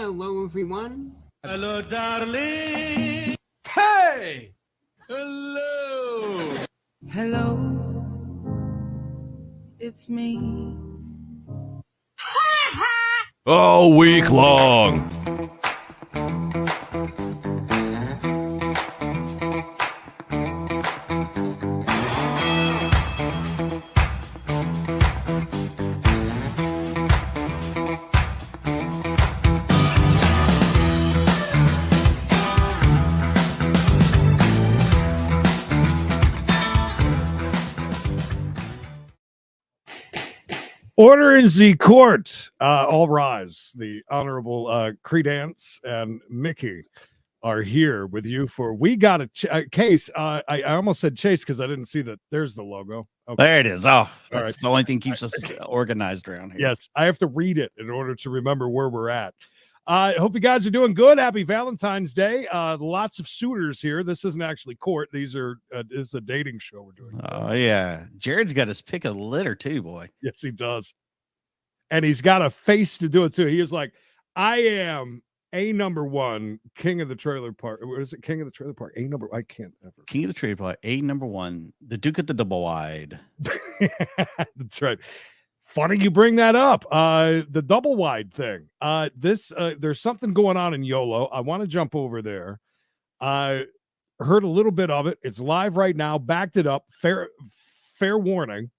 Hello, everyone. Hello, darling. Hey! Hello. Hello, it's me. All week long. Order in the court. All rise. The Honorable Credence and Mickey are here with you for We Got a Case. I almost said Chase because I didn't see that. There's the logo. Okay. There it is. Oh, that's right. the only thing keeps us organized around here. Yes, I have to read it in order to remember where we're at. I hope you guys are doing good. Happy Valentine's Day. Lots of suitors here. This isn't actually court. These are this is a dating show we're doing. Oh, yeah. Jared's got his pick of litter, too, boy. Yes, he does. And he's got a face to do it, too. He is like, I am a number one king of the trailer park. What is it? King of the trailer park. I can't ever. King of the trailer park, A number one, the Duke at the double wide. That's right. Funny you bring that up. The double wide thing. There's something going on in YOLO. I want to jump over there. I heard a little bit of it. It's live right now. Backed it up. Fair warning.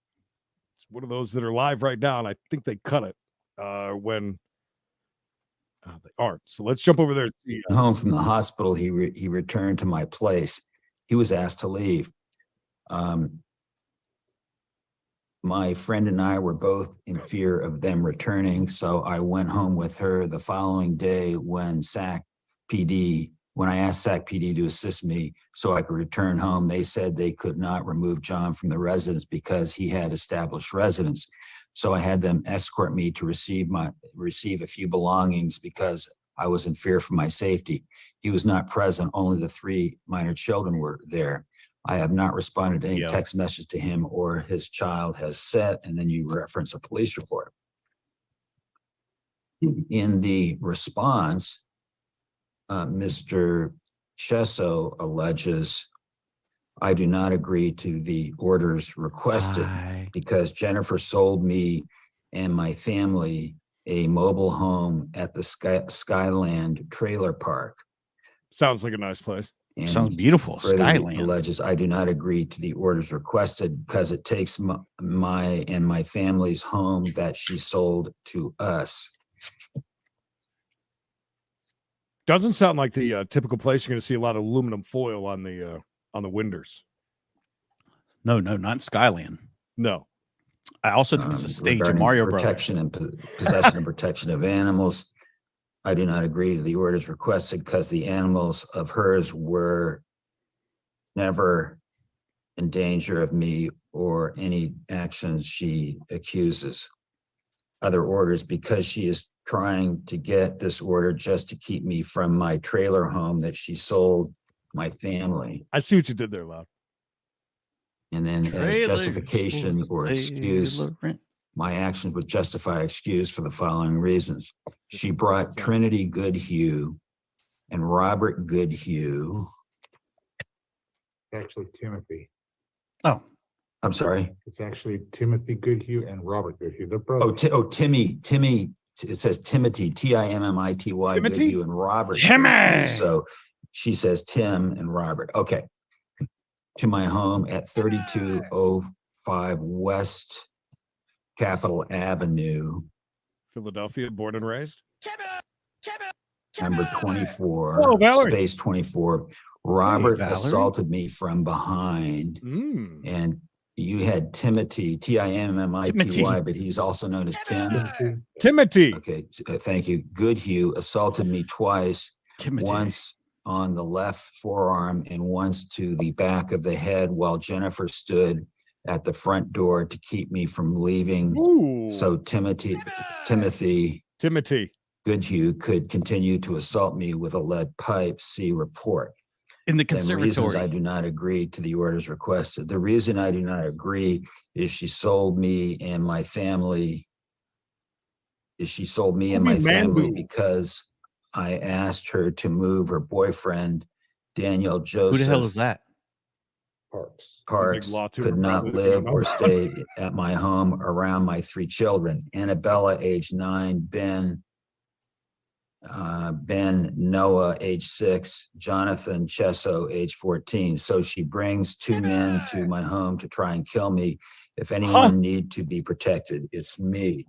It's one of those that are live right now, and I think they cut it when they aren't. So let's jump over there. Home from the hospital, he returned to my place. He was asked to leave. My friend and I were both in fear of them returning, so I went home with her the following day when I asked SAC PD to assist me so I could return home. They said they could not remove John from the residence because he had established residence. So I had them escort me to receive a few belongings because I was in fear for my safety. He was not present. Only the 3 minor children were there. I have not responded to any text message to him or his child has said, and then you reference a police report. In the response, Mr. Chesso alleges, I do not agree to the orders requested because Jennifer sold me and my family a mobile home at the Skyland trailer park. Sounds like a nice place. And sounds beautiful. Skyland alleges I do not agree to the orders requested because it takes my and my family's home that she sold to us. Doesn't sound like the typical place. You're going to see a lot of aluminum foil on the windows. No, not Skyland. No. I also think it's a stage of Mario Brothers. Protection and possession and protection of animals. I do not agree to the orders requested because the animals of hers were never in danger of me or any actions she accuses. Other orders because she is trying to get this order just to keep me from my trailer home that she sold my family. I see what you did there, Loud. And then as justification or excuse, my actions would justify excuse for the following reasons. She brought Trinity Goodhue and Robert Goodhue. Actually, Timothy. Oh, I'm sorry. It's actually Timothy Goodhue and Robert Goodhue. They're brothers. Timmy. It says Timothy, Timmity Goodhue and Robert. Timmy. Goodhue. So she says Tim and Robert. Okay. To my home at 3205 West Capitol Avenue. Philadelphia, born and raised. Number 24, space 24. Robert assaulted me from behind. And you had Timothy, Timmity, but he's also known as Tim. Timothy. Okay, thank you. Goodhue assaulted me twice. Timothy. Once on the left forearm and once to the back of the head while Jennifer stood at the front door to keep me from leaving. Ooh. So Timothy Goodhue could continue to assault me with a lead pipe. See report. In the And reasons conservatory. I do not agree to the orders requested. The reason I do not agree is she sold me and my family. Because I asked her to move her boyfriend, Daniel Who Joseph. the hell is that? Parks. Parks law tutor could not probably. live or stay at my home around my 3 children. Annabella, age 9, Ben Noah, age 6, Jonathan Chesso, age 14. So she brings 2 men to my home to try and kill me. If anyone need to be protected, it's me.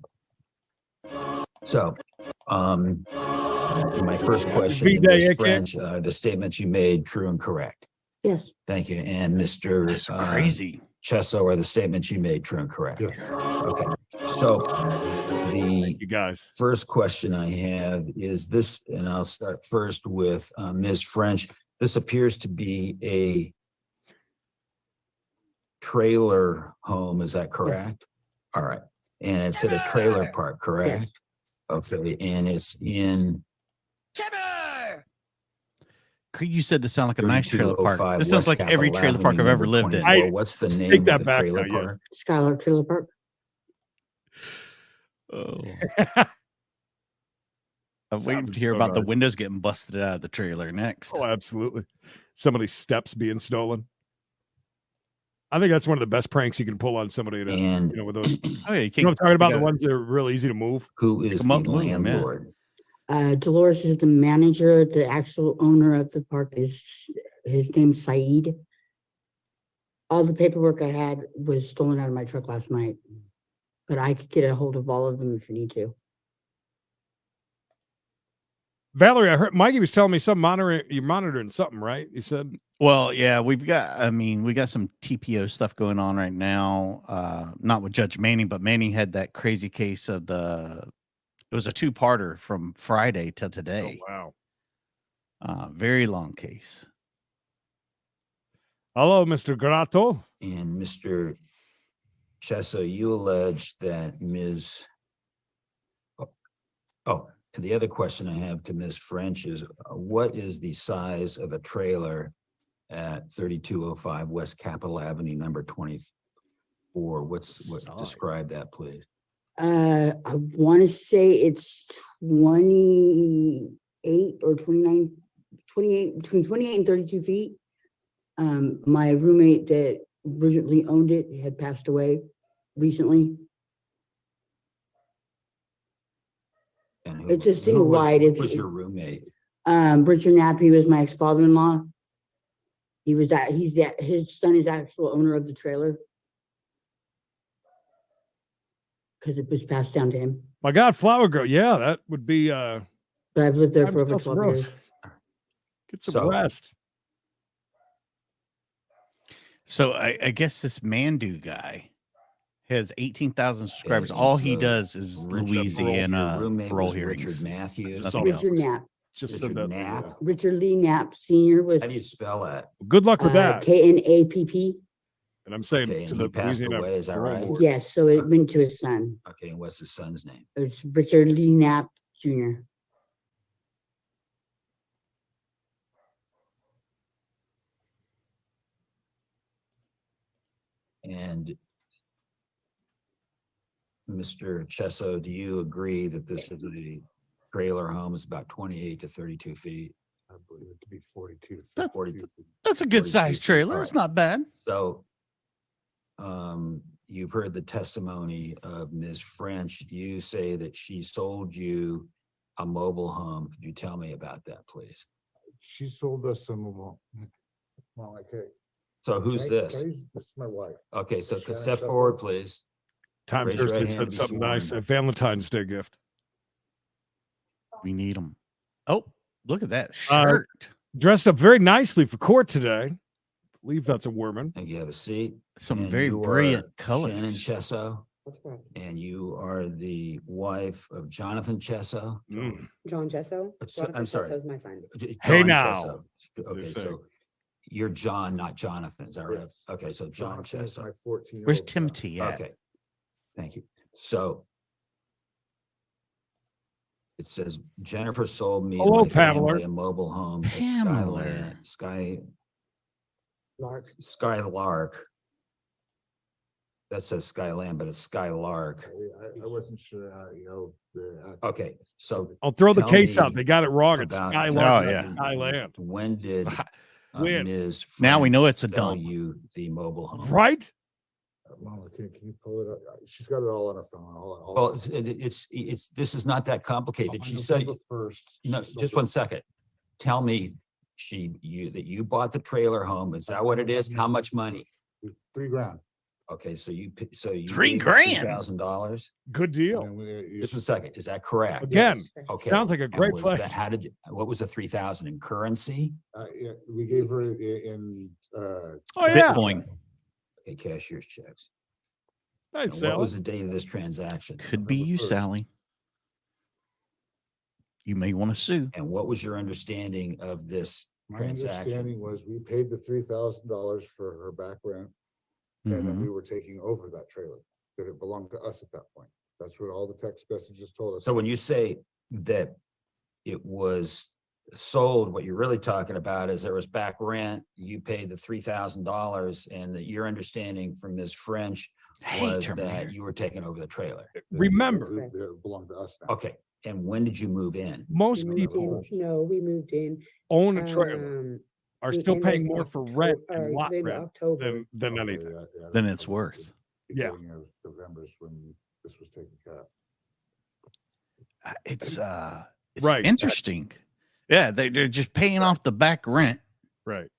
So, my first question to V-Day, Ms. AK. French, the statements you made, true and correct? Yes. Thank you. And Mr. That's crazy. Chesso, are the statements you made true and correct? Yes. Okay. So the You guys. first question I have is this, and I'll start first with Ms. French. This appears to be a trailer home, is that correct? All right. And it's at a trailer park, correct? Yes. Okay, and it's in You said this sound like a nice trailer park. 3205 This sounds West like every Capitol trailer park I've Avenue, ever number lived in. 24. What's the name Take of that the back trailer now, yes. park? Skylar Trailer Park. Oh. I'm waiting Sounds to hear so about the nice. windows getting busted out of the trailer next. Oh, absolutely. Somebody's steps being stolen. I think that's one of the best pranks you can pull on somebody. To, And with those. Oh, yeah, you You can't. know what I'm talking about? The gotta- ones that are real easy to move. who is Come the up and move 'em, yeah. landlord? Dolores is the manager. The actual owner of the park is, his name's Saeed. All the paperwork I had was stolen out of my truck last night, but I could get a hold of all of them if you need to. Valerie, I heard Mikey was telling me you're monitoring something, right? You said Well, yeah, we got some TPO stuff going on right now. Not with Judge Manning, but Manning had that crazy case of it was a 2-parter from Friday to today. oh, wow. Very long case. Hello, Mr. Grato. And Mr. Chesso, you allege that Ms. Oh, and the other question I have to Ms. French is, what is the size of a trailer at 3205 West Capitol Avenue, number 24? Size. Describe that, please. I want to say it's 28 or 29, 28, between 28 and 32 feet. My roommate that originally owned it had passed away recently. And who- It's a who single was- wide. who It's was your roommate? Richard Knapp, he was my ex-father-in-law. His son is the actual owner of the trailer. Because it was passed down to him. My God, Flower Girl. Yeah, that would be But I've lived there time for to over sell some 12 years. roses. Get some So- rest. So I guess this Mandu guy has 18,000 subscribers. and All he so does is Richard- Louisiana Your roommate parole was hearings. Richard Matthews. Nothing Richard else. Knapp. Just Richard said that. Knapp. yeah. Richard Lee Knapp Sr. was How do you spell that? Good luck with that. Knapp. And I'm saying Okay, to and the he passed Louisiana away, is that parole right? board. Yes, so it went to his son. Okay, and what's his son's name? It's Richard Lee Knapp Jr. And Mr. Chesso, do you agree that this is a trailer home? It's about 28 to 32 feet. I believe it to be 42 to That- 42 feet. That's a good 42 sized feet. trailer. All It's right. not bad. So you've heard the testimony of Ms. French. You say that she sold you a mobile home. Could you tell me about that, please? She sold us some of them. Well, okay. So who's this? This is my wife. Okay, so Shannon step Shepherd. forward, please. Time Raise your Thursday right hand said to be something nice. sworn. A Valentine's Day gift. We need them. Oh, look at that shirt. Dressed up very nicely for court today. I believe that's a woman. And you have a seat. Some And very you are brilliant colors. Shannon Chesso, That's correct. and you are the wife of Jonathan Chesso. Mm. John Jesso. I'm sorry. Jessо's my son. Hey, John now, Chesso. as they Okay, say. so you're John, not Jonathan, is that right? Yes. Okay, so John Jonathan is Chesso. my 14-year-old Where's son. Timothy at? Okay, thank you. So it says Jennifer sold me and Hello, my family Pamela. a mobile home at Pamela. Lark. Skylark That says Skyland, but it's Skylark. I wasn't sure, Okay, so I'll throw the Tell case out. me They got it wrong. It's about- Skylark, Oh, not yeah. Skyland. when did When? Ms. Now we know French it's a sell dump. you the mobile home? Right? Mama, can you pull it up? She's got it all on her phone. Well, it's this is not that complicated. She said, First. no, just one second. Tell me, that you bought the trailer home. Is that what it is? How much money? $3,000. Okay, so you $3,000? $3,000. Good deal. And we- Just one second. Is that correct? Again, Okay. sounds like a and great was place. that- How did, what was the 3,000 in currency? Yeah, we gave her in, Oh, yeah. Bitcoin. Okay, cashier's checks. Nice, And what Sally. was the date of this transaction? Could be you, November 1st. Sally. You may want to sue. And what was your understanding of this my transaction? understanding was we paid the $3,000 for her back rent. And then Mhm. we were taking over that trailer, that it belonged to us at that point. That's what all the text messages told us. So when you say that it was sold, what you're really talking about is there was back rent, you paid the $3,000, and that your understanding from Ms. French Hey, was Terminator. that you were taking over the trailer. Remember, It belonged to us now. Okay, and when did you move in? most We moved people in- No, we moved in. own a trailer, are the still end of paying more for rent and lot in rent October. than Okay, anything. yeah, Than that's it's probably worth. the Yeah. beginning of November is when this was taken care of. It's Right. interesting. Yeah, they're just paying off the back rent Right.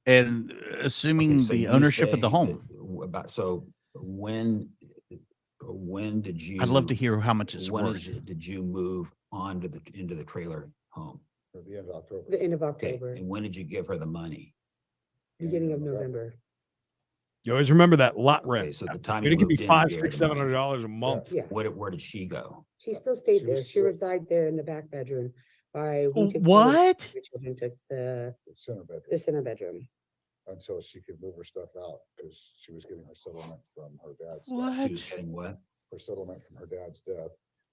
and assuming Okay, so the you ownership of the say home. that- About, so when did you? I'd love to hear how much it's when worth. did you move into the trailer home? At the end of October. The end of Okay, October, and when did you give her the money? beginning of November. You always remember that lot Okay, rent. so the time You're you gonna give moved me in, $500, you gave her $600, the money. $700 a month. Yeah, Where did she go? she still stayed She there. was She still- resided there in the back bedroom. We took What? The children took the Center bedroom. center bedroom. Until she could move her stuff out, because she was getting her settlement from her dad's. death. She was What? getting what? Her settlement from her dad's death,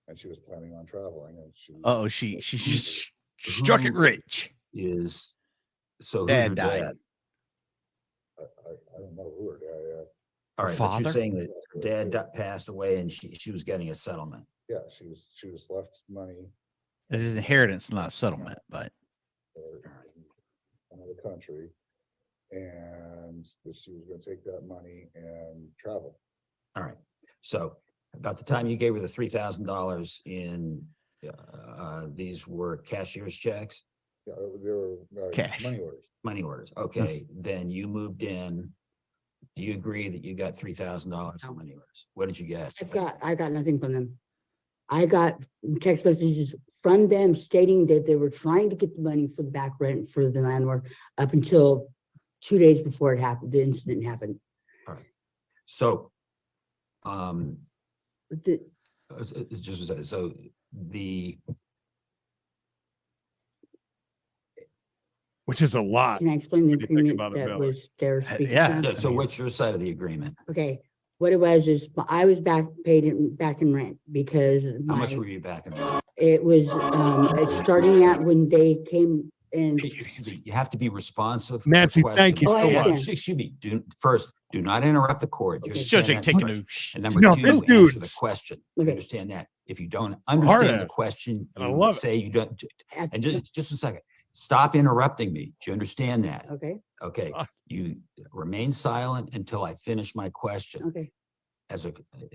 and she was planning on traveling, and she. Oh, she just struck it Who- rich. Is, so who's Dad her died. dad? I don't know who her dad, All right, but Father? you're saying that her dad passed away and she was getting a settlement. yeah, she was left money. It is inheritance, not settlement, but for another country. And that she was gonna take that money and travel. All right, so about the time you gave her the $3,000 in, these were cashier's checks, Yeah, there were Cash. money orders. money orders. Okay, then you moved in. Do you agree that you got $3,000 in money orders? What did you get? I got nothing from them. I got text messages from them stating that they were trying to get the money for the back rent for the landlord up until 2 days before it happened, the incident happened. So, But the- it's just, so the, Which is a lot. Can I explain the What do you think agreement about it, that Billy? was there? Yeah. speaking yeah, of? so what's your side of the agreement? Okay, what it was is I was paid back in rent because How much my, were you back in? it was, it's starting out when they came and You have to be responsive. to Nancy, questions. thank you Oh, I so understand. much. Excuse me, do not interrupt the court. Do you Okay. Judge understand ain't that? taking no And shit. number No, two, this answer the dude's- question. You Okay. understand that? If you don't understand the ass. question, And I you love it. say you don't, at and the- just a second, stop interrupting me. Do you understand that? okay, Okay, Ah. you remain silent until I finish my question. okay,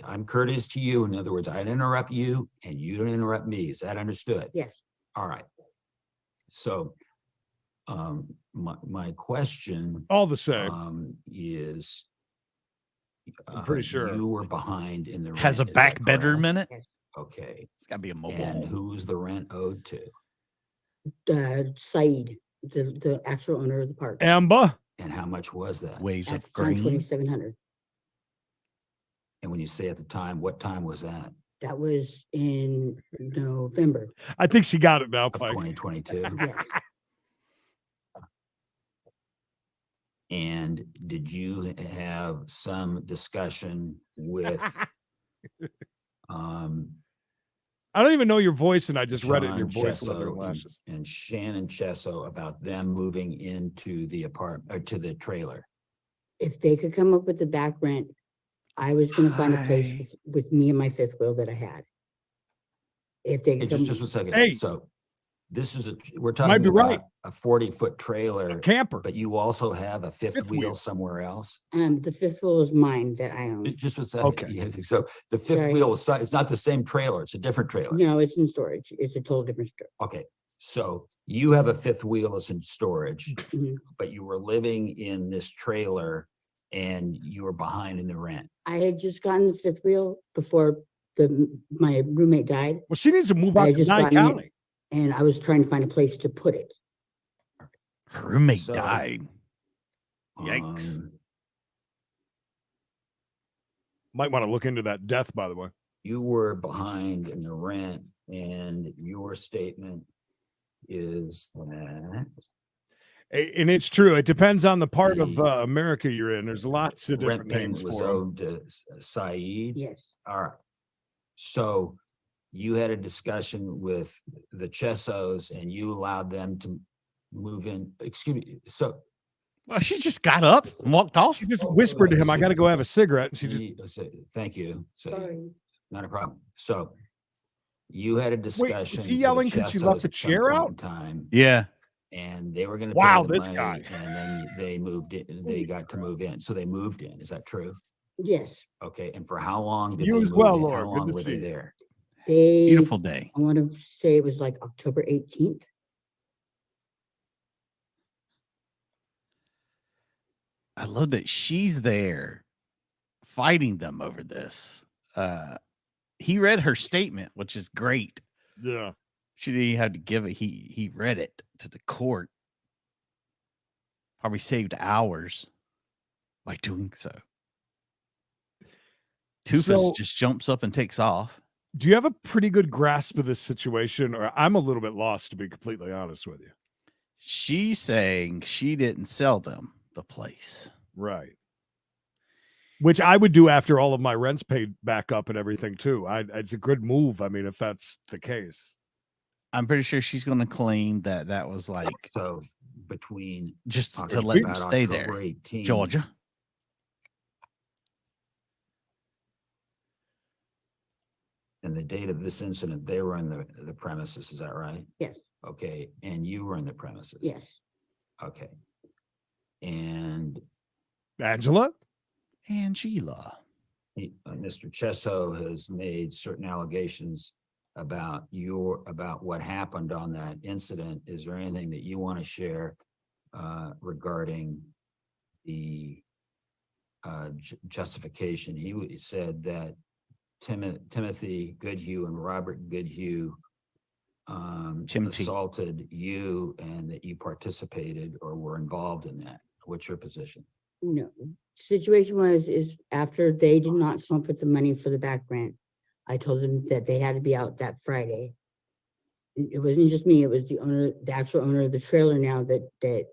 I'm courteous to you. In other words, I interrupt you and you don't interrupt me. Is that understood? yes. All right. So, my question, All the same. is. I'm pretty sure. You were behind in the. Has a rent, is that back bedroom correct? in it. Okay, It's got to be a mobile and home. who's the rent owed to? Said, the actual owner of the park. Amber, And how much was that? Waves At of the time, green. 2,700. And when you say at the time, what time was that? That was in November. I think she got it now, Of Pike. 2022? Yes. And did you have some discussion with, I don't even know your voice, and I just read it in your John voice under Chesso and- lashes. and Shannon Chesso about them moving into the apartment, or to the trailer? If they could come up with the back rent I was gonna find a place Hi. with me and my fifth wheel that I had. If they Hey, could just come, a second. Hey. So this is we're Might talking be about right. a 40-foot trailer, Camper. but you also have a fifth Fifth wheel wheel. somewhere else. the fifth wheel is mine that I own. Just a second. Okay. Yeah, so the fifth Sorry. wheel is, it's not the same trailer. It's a different trailer. No, it's in storage. It's a total different story. Okay. So you have a fifth wheel that's in storage, Mhm. but you were living in this trailer and you were behind in the rent. I had just gotten the fifth wheel before my roommate died, Well, she needs to move I out had to just Nye gotten it. County. and I was trying to find a place to put it. Her roommate So, died. Yikes. Might want to look into that death, by the way. You were behind in the rent, and your statement is that And it's true. It depends on the part of The America you're in. There's lots of rent different payment names was for 'em. owed to Saeed. Yes, All right. So you had a discussion with the Chessos and you allowed them to move in. Excuse me. So Well, she just got up and walked off. She just whispered to him, I got to go have a cigarette. And she just, thank you. So sorry. not a problem. So you had a discussion. was he with the yelling 'cause she left Chessos the at some chair point out? in time, Yeah. and they were going to Wow, pay the this money, guy. and then they moved in. They got to move in. So they moved in. Is that true? Yes, Okay. And for how long did You they as move well, in? Laura. How Good long to were see they you. there? they, Beautiful day. I want to say it was like October 18th. I love that she's there fighting them over this. He read her statement, which is great. yeah. She didn't even have to give it. He read it to the court. Probably saved hours by doing so. Tufus So- just jumps up and takes off. Do you have a pretty good grasp of this situation? Or I'm a little bit lost, to be completely honest with you. She's saying she didn't sell them the place. Right. Which I would do after all of my rent's paid back up and everything too. It's a good move. I mean, if that's the case. I'm pretty sure she's going to claim that that was like So between just talking to let them about stay October there. 18th, Georgia. and the date of this incident, they were in the premises. Is that right? Yes. Okay. And you were in the premises. Yes, Okay. And Angela? Angela. Mr. Chesso has made certain allegations about what happened on that incident. Is there anything that you want to share regarding the justification? He said that Timothy Goodhue and Robert Goodhue Timothy. assaulted you and that you participated or were involved in that. What's your position? no. Situation is after they did not come up with the money for the back rent, I told them that they had to be out that Friday. It wasn't just me, it was the actual owner of the trailer now that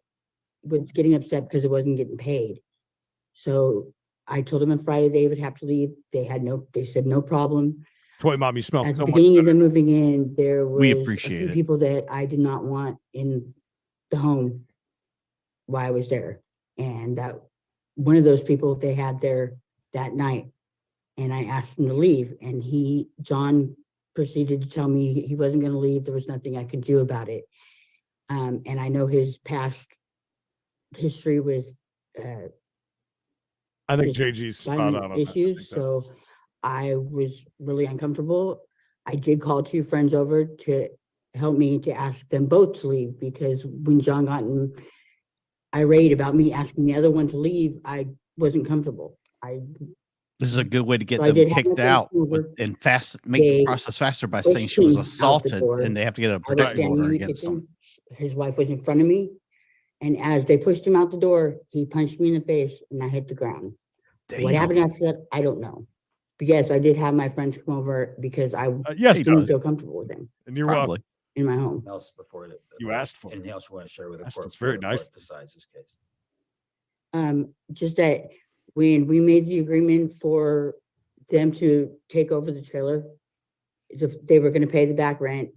was getting upset because it wasn't getting paid. So I told them on Friday they would have to leave. They said no problem. Toy Mom, you smell At the so much beginning of better. them moving in, there was We a appreciate few it. people that I did not want in the home while I was there. And that one of those people they had there that night. And I asked him to leave, and John proceeded to tell me he wasn't going to leave. There was nothing I could do about it. And I know his past history with I think just JG's spot violent on that. I think issues. So that's- I was really uncomfortable. I did call two friends over to help me to ask them both to leave, because when John got irate about me asking the other one to leave, I wasn't comfortable. This is a good way to get So I them did have my kicked friends out over. and make the They process faster by saying she was pushed him out the assaulted door. and they have to get a I was protective standing in order the against them. kitchen. His wife was in front of me. And as they pushed him out the door, he punched me in the face and I hit the ground. What happened Damn. after that, I don't know. But yes, I did have my friends come over because I yes, Hey, didn't Doug, feel comfortable with him and you're welcome. Probably. in my home. Else before it, You asked for it. anything else you want to share with the That's- court? that's very before the nice. court decides this case. Just that when we made the agreement for them to take over the trailer, they were gonna pay the back rent,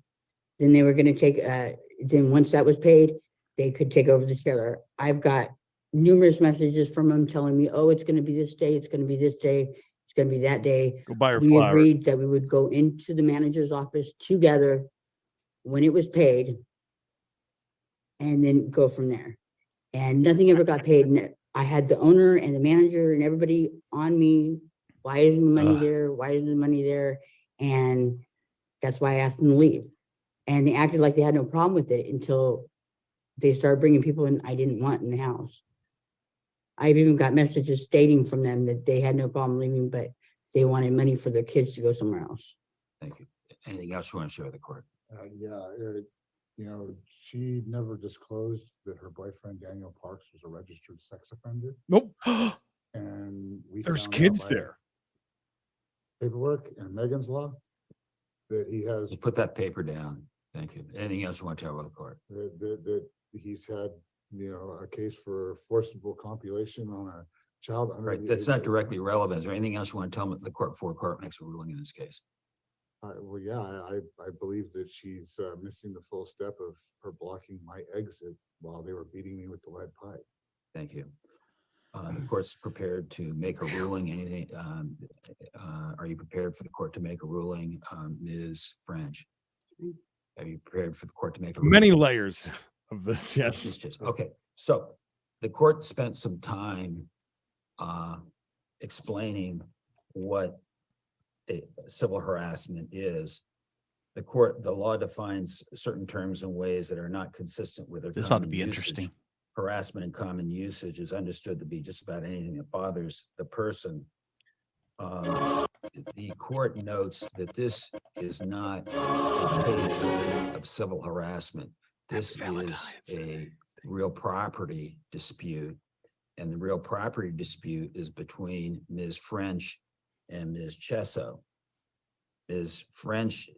then they were gonna take, then once that was paid, they could take over the trailer. I've got numerous messages from them telling me, oh, it's gonna be this day, it's gonna be this day. gonna be that day. Go buy her We flowers. agreed that we would go into the manager's office together when it was paid and then go from there. And nothing ever got paid. And I had the owner and the manager and everybody on me. Why isn't the money Ugh. there? Why isn't the money there? And that's why I asked them to leave. And they acted like they had no problem with it until they started bringing people in I didn't want in the house. I've even got messages stating from them that they had no problem leaving, but they wanted money for their kids to go somewhere else. Thank you. Anything else you want to share with the court? You know, she never disclosed that her boyfriend, Daniel Parks, was a registered sex offender. Nope. And we There's found kids out by there. paperwork and Megan's law that he has, Just put that paper down. Thank you. Anything else you want to tell with the court? that he's had, you know, a case for forcible copulation on a child under Right, the that's age not of- directly relevant. Is there anything else you want to tell the court before court makes a ruling in this case? Well, yeah, I believe that she's missing the full step of her blocking my exit while they were beating me with the lead pipe. Thank you. The court's prepared to make a ruling. Anything, are you prepared for the court to make a ruling, Ms. French? Are you prepared for the court to make a ruling? Many layers of this, Yes, yes. it's just, okay, so the court spent some time explaining what a civil harassment is. The law defines certain terms in ways that are not consistent with their This ought to common be usage. interesting. Harassment in common usage is understood to be just about anything that bothers the person. The court notes that this is not a case of civil harassment. This is a real property dispute. And the real property dispute is between Ms. French and Ms. Chesso. Ms. French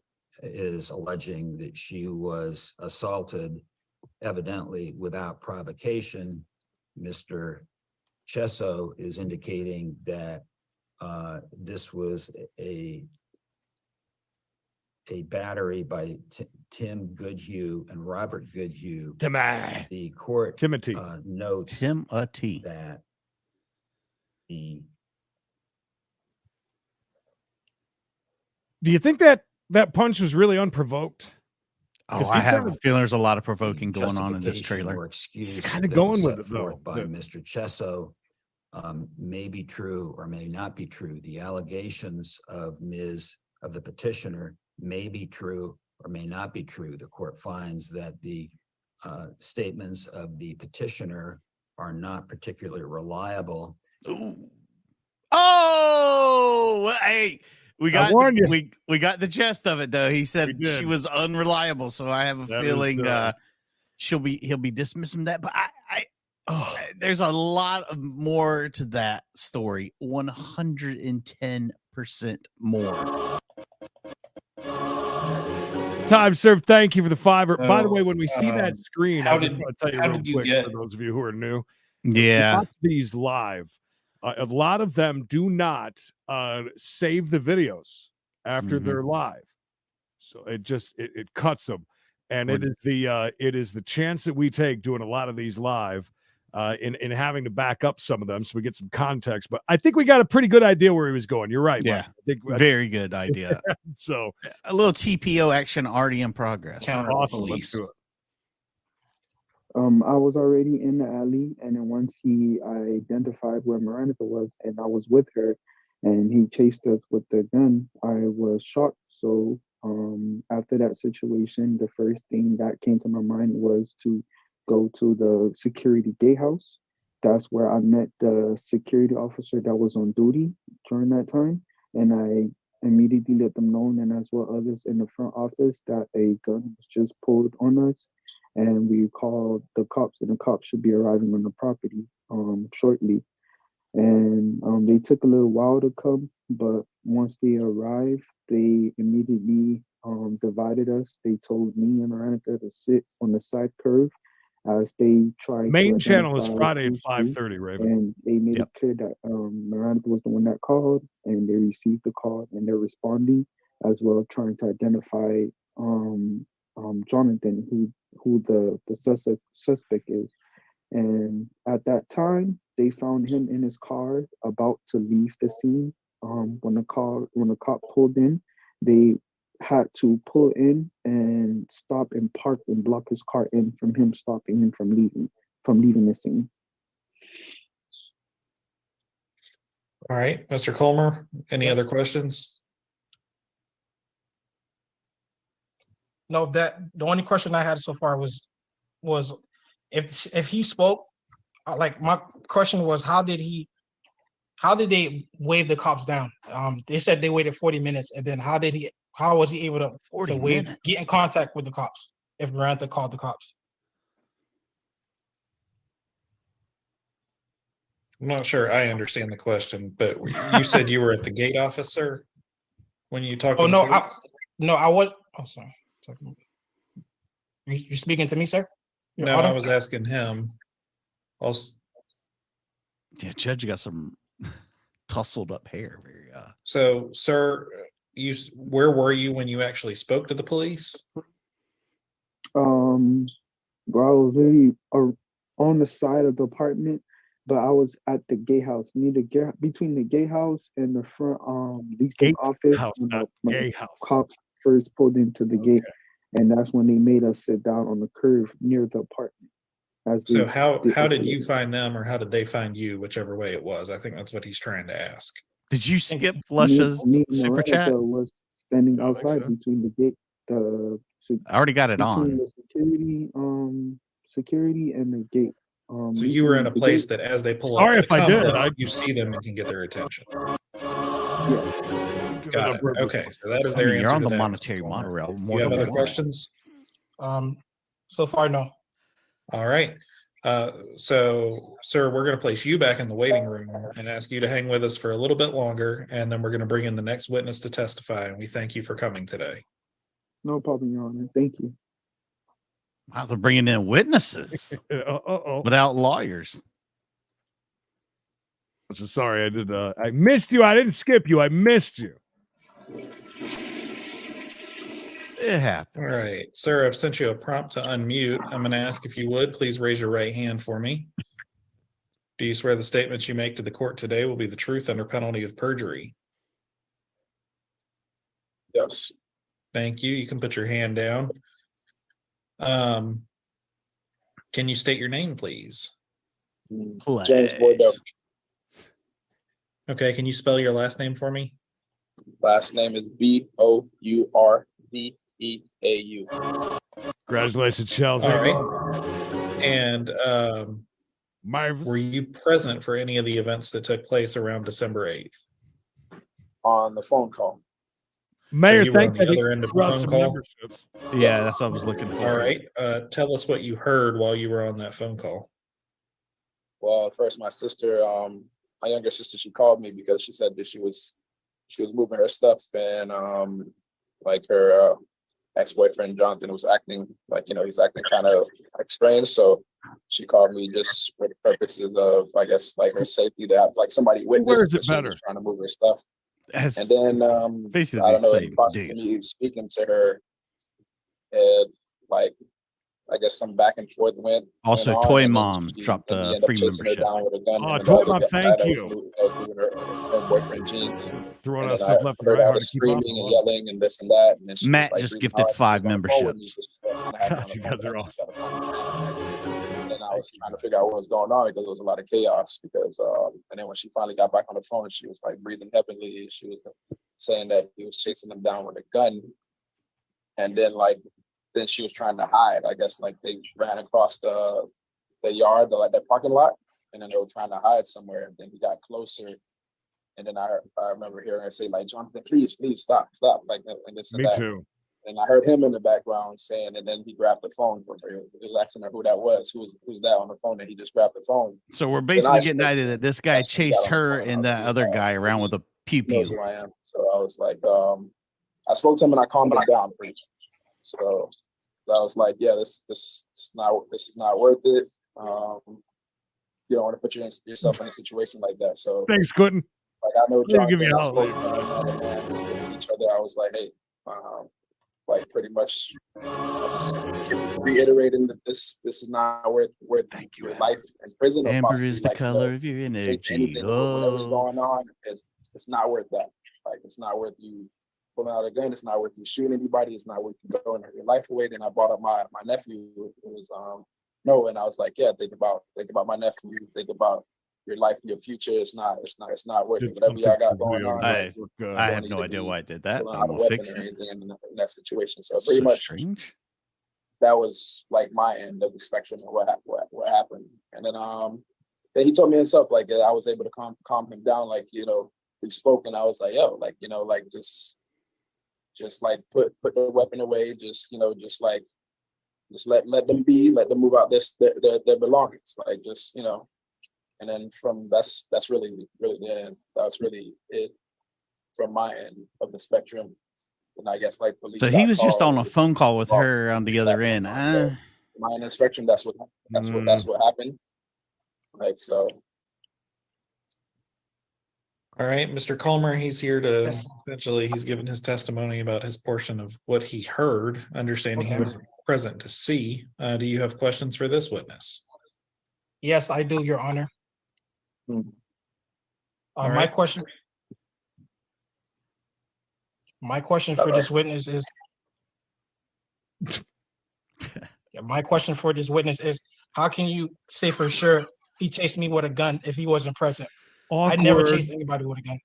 is alleging that she was assaulted evidently without provocation. Mr. Chesso is indicating that this was a battery by Tim Goodhue and Robert Goodhue. Timothy. The court Timothy. notes Timothy. that Do you think that that punch was really unprovoked? Oh, 'Cause I he's have got a feeling there's a lot of provoking the going on in this justification trailer. or excuse kinda that was going with set it, though. forth by Yeah. Mr. Chesso may be true or may not be true. The allegations of the petitioner may be true or may not be true. The court finds that the statements of the petitioner are not particularly reliable. Ooh. Oh, hey, we got warned you. we got the gist of it though. He said We she did. was unreliable, so I have a That is, feeling he'll be dismissing that. But there's a lot of more to that story. 110% more. Time served. Thank you for the $5. By the way, when we see that So, screen, how I just did- want to tell you how real did you quick get- for those of you who are new. Yeah. Watch these live. A lot of them do not save the videos after Mhm. they're live, so it cuts them, and it is the chance that we take doing a lot of these live in having to back up some of them so we get some context. But I think we got a pretty good idea where he was going. You're right. Yeah. Mike. Very good idea. So A little TPO action already in progress. Counter awesome. Let's police. do it. I was already in the alley, and then once he identified where Miranda was, and I was with her, and he chased us with the gun, I was shocked. So after that situation, the first thing that came to my mind was to go to the security gatehouse. That's where I met the security officer that was on duty during that time, and I immediately let them know, and as well others in the front office, that a gun was just pulled on us. And we called the cops, and the cops should be arriving on the property shortly. And they took a little while to come, but once they arrived, they immediately divided us. They told me and Miranda to sit on the side curve as they tried. Main to channel is identify Friday at who's who. 5:30, Raven. And they made Yep. it clear that Miranda was the one that called, and they received the call, and they're responding as well, trying to identify Jonathan, who the suspect is. And at that time, they found him in his car about to leave the scene. when the cop pulled in, they had to pull in and stop and park and block his car in from him stopping him from leaving the scene. All right, Mr. Colmer, any other questions? No, that the only question I had so far was if he spoke, like my question was how did they wave the cops down? They said they waited 40 minutes, and then how was he able to get in contact with the cops if Miranda called the cops? I'm not sure I understand the question, but you said you were at the gate officer when you talked. Oh to no, the police? I was. Oh, sorry. You're speaking to me, sir? No, I was asking him. Yeah, Judge, you got some tousled up hair. So, sir, where were you when you actually spoke to the police? Bro, I was literally on the side of the apartment, but I was at the gatehouse, between the gatehouse and the front leasing office. When cops first pulled into the gate, and that's when they made us sit down on the curb near the apartment. So how did you find them, or how did they find you, whichever way it was? I think that's what he's trying to ask. Did you skip Lusha's super chat? Was standing outside between the gate. I already got it on. The security and the gate. So you were in a place that as they pull up, you see them and can get their attention. Yes. Got it. Okay, so that is their answer. You're on the that. monetary monorail. You have other questions? So far, no. All right. So, sir, we're going to place you back in the waiting room and ask you to hang with us for a little bit longer, and then we're going to bring in the next witness to testify. And we thank you for coming today. No problem, Your Honor. Thank you. Wow, they're bringing in witnesses without lawyers. Sorry, I missed you. I didn't skip you. I missed you. It happens. All right, sir, I've sent you a prompt to unmute. I'm going to ask if you would please raise your right hand for me. Do you swear the statements you make to the court today will be the truth under penalty of perjury? Yes. Thank you. You can put your hand down. Can you state your name, please? James Bordeaux. Okay, can you spell your last name for me? Last name is Bourdeau. Congratulations, Chelsea. All right. And were you present for any of the events that took place around December 8th? On the phone call. Mayor, so you were on the other end of the phone call? Yeah, that's what I was looking for. All right. Tell us what you heard while you were on that phone call. Well, first, my sister, my younger sister, she called me because she said that she was moving her stuff, and like her ex-boyfriend Jonathan was acting like, he's acting kind of like strange. So she called me just for the purposes of, I guess, like her safety, to have like somebody witness. Where is it better? She was trying to move her stuff. And then basically I don't know, in same the process of me speaking to her, and like I guess some back and forth went. Also, on, Toy and Mom dropped a free membership. Oh, Toy Mom, thank you. Her boyfriend Gene. Throwing us stuff left and Heard right. all Hard the to keep up. screaming and yelling and this and that. And then she Matt was, like, just breathing gifted hard 5 and on the phone with me, memberships. just kinda God, you guys are awesome. And then I was trying to figure out what was going on because there was a lot of chaos. Because and then when she finally got back on the phone, she was like breathing heavily. She was saying that he was chasing them down with a gun. And then then she was trying to hide. I guess like they ran across the yard, that parking lot, and then they were trying to hide somewhere. And then he got closer, and then I remember hearing her say like, "Jonathan, please stop," like and this and Me that. too. And I heard him in the background saying, and then he grabbed the phone from her. He was asking her who that was, who's that on the phone, and he just grabbed the phone. So we're basically getting at it that this guy chased her and that other guy around with a pew He knows pew. who I am. So I was like, I spoke to him and I calmed him down pretty much. So I was like, yeah, this is not worth it. You don't want to put yourself in a situation like that. So Thanks, Quentin. like I know Let me give Jonathan, you a I spoke holiday. to man, we spoke to each other. I was like, hey, like pretty much reiterating that this is not worth your life in prison. Amber possibly, is the like, color of your take energy. anything, whatever's Oh, going on, it's it's not worth that. Like, it's not worth you pulling out a gun. It's not worth you shooting anybody. It's not worth you throwing your life away. Then I brought up my nephew, who was no, and I was like, yeah, think about my nephew. Think about your life, your future. It's not worth it. Did Whatever y'all got something going really on. I you have don't no need to idea be why I did that, pulling but out I'm a gonna weapon fix or it. anything in that situation. So pretty So much strange. that was like my end of the spectrum of what happened. And then he told me himself, like, I was able to calm him down. Like, we spoke, and I was like, yo, like, like just like put the weapon away. Just let them be, let them move out their belongings. Like, just, and then from that's really the end. That's really it from my end of the spectrum. And I guess like police. So he was just on a phone call with Well, her on the other end. my end of the spectrum. That's what happened. Like, so. All right, Mr. Colmer, he's here to Yes. essentially he's given his testimony about his portion of what he heard, understanding he Okay. was present to see. Do you have questions for this witness? Yes, I do, Your Honor. All My right. question for this witness is my question for this witness is, how can you say for sure he chased me with a gun if he wasn't present? I never Awkward. chased anybody with a gun.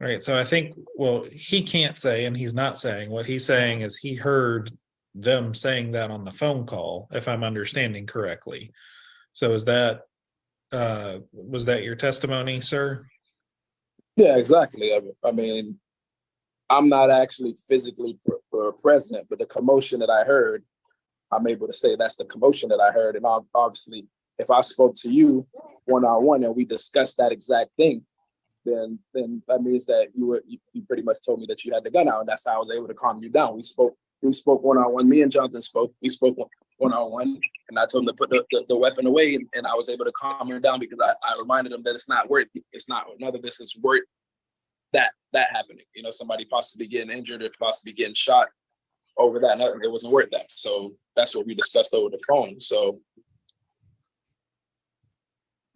All right, so I think, well, he can't say, and he's not saying. What he's saying is he heard them saying that on the phone call, if I'm understanding correctly. So is that, was that your testimony, sir? Yeah, exactly. I mean, I'm not actually physically present, but the commotion that I heard, I'm able to say that's the commotion that I heard. And obviously, if I spoke to you one-on-one and we discussed that exact thing, then that means that you pretty much told me that you had the gun out, and that's how I was able to calm you down. We spoke one-on-one. Me and Jonathan spoke. We spoke one-on-one, and I told him to put the weapon away, and I was able to calm him down because I reminded him that none of this is worth that happening. Somebody possibly getting injured or possibly getting shot over that. It wasn't worth that. So that's what we discussed over the phone. So.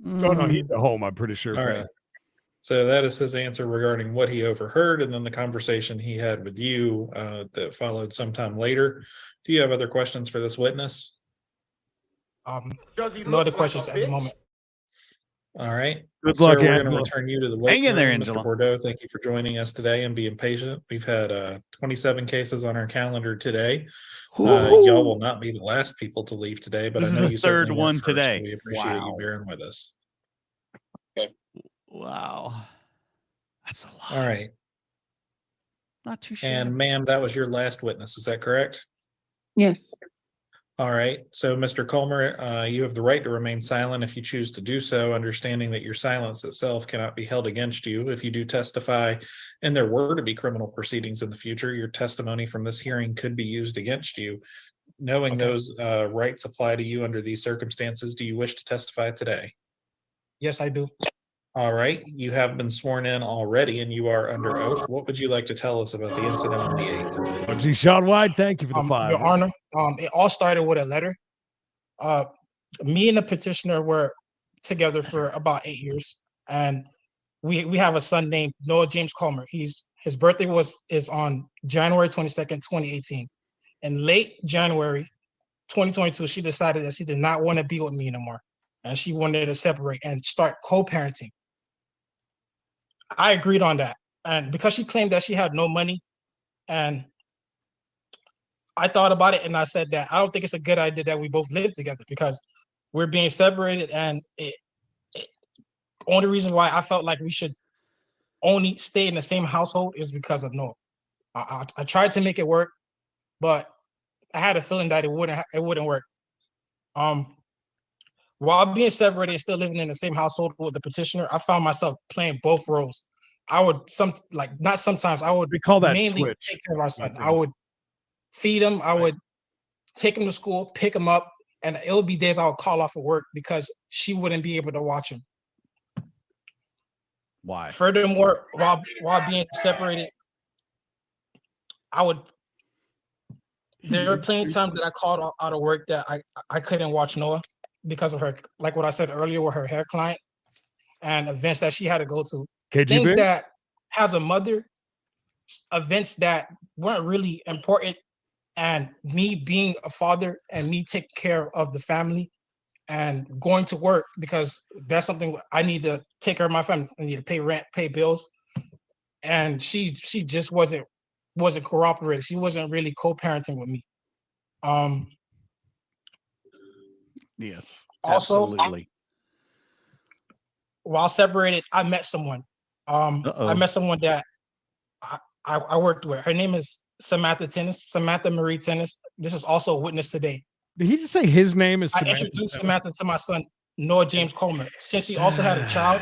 Oh no, he's at home. I'm pretty sure. All right. So that is his answer regarding what he overheard, and then the conversation he had with you that followed sometime later. Do you have other questions for this witness? No other questions at the moment. All right. Good Sir, luck, we're going to Angela. return you to the Hang waiting in there, room. Angela. Mr. Bordeaux, thank you for joining us today and being patient. We've had 27 cases on our calendar today. Y'all will not be the last people to leave today, but This I is know the you third certainly one weren't first, so today. we appreciate you Wow. bearing with us. Wow. That's a lot. All right. Not too sure. And ma'am, that was your last witness. Is that correct? Yes. All right. So, Mr. Colmer, you have the right to remain silent if you choose to do so, understanding that your silence itself cannot be held against you. If you do testify and there were to be criminal proceedings in the future, your testimony from this hearing could be used against you. Knowing those rights apply to you under these circumstances, do you wish to testify today? Yes, I do. All right. You have been sworn in already and you are under oath. What would you like to tell us about the incident on the 8th? OG Sean White, thank you for the five. Your Honor, it all started with a letter. Me and the petitioner were together for about 8 years, and we have a son named Noah James Colmer. His birthday is on January 22nd, 2018. In late January 2022, she decided that she did not want to be with me anymore, and she wanted to separate and start co-parenting. I agreed on that, and because she claimed that she had no money, and I thought about it and I said that I don't think it's a good idea that we both live together because we're being separated, and only reason why I felt like we should only stay in the same household is because of Noah. I tried to make it work, but I had a feeling that it wouldn't work. While being separated and still living in the same household with the petitioner, I found myself playing both roles. I would We call that mainly switch. take care of our son. I would feed him. I would take him to school, pick him up, and it would be days I would call off of work because she wouldn't be able to watch him. Why? Furthermore, while being separated, there were plenty of times that I called out of work that I couldn't watch Noah because of her, like what I said earlier with her hair client. and events that she had to go to. KGB? Things that has a mother, events that weren't really important, and me being a father and me taking care of the family and going to work because that's something I need to take care of my family. I need to pay rent, pay bills. And she just wasn't cooperating. She wasn't really co-parenting with me. Yes, Also, absolutely. while separated, I met someone. I met someone that I worked with. Her name is Samantha Marie Tennis. This is also a witness today. Did he just say his name is I Samantha? introduced Samantha to my son, Noah James Coleman, since he also had a child,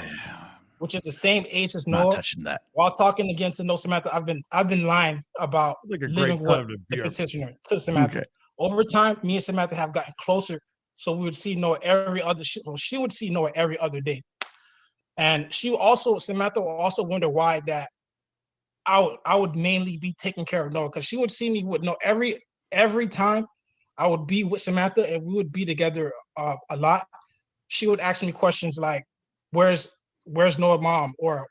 which is the same age as Not Noah. touching that. While talking again to know Samantha, I've been lying about Like a living great with time to the be our- petitioner to Samantha. Okay. Over time, me and Samantha have gotten closer, so we would see Noah every other. She would see Noah every other day, and Samantha will also wonder why that I would mainly be taking care of Noah because she would see me with Noah every time I would be with Samantha and we would be together a lot. She would ask me questions like, "Where's Noah's mom?" or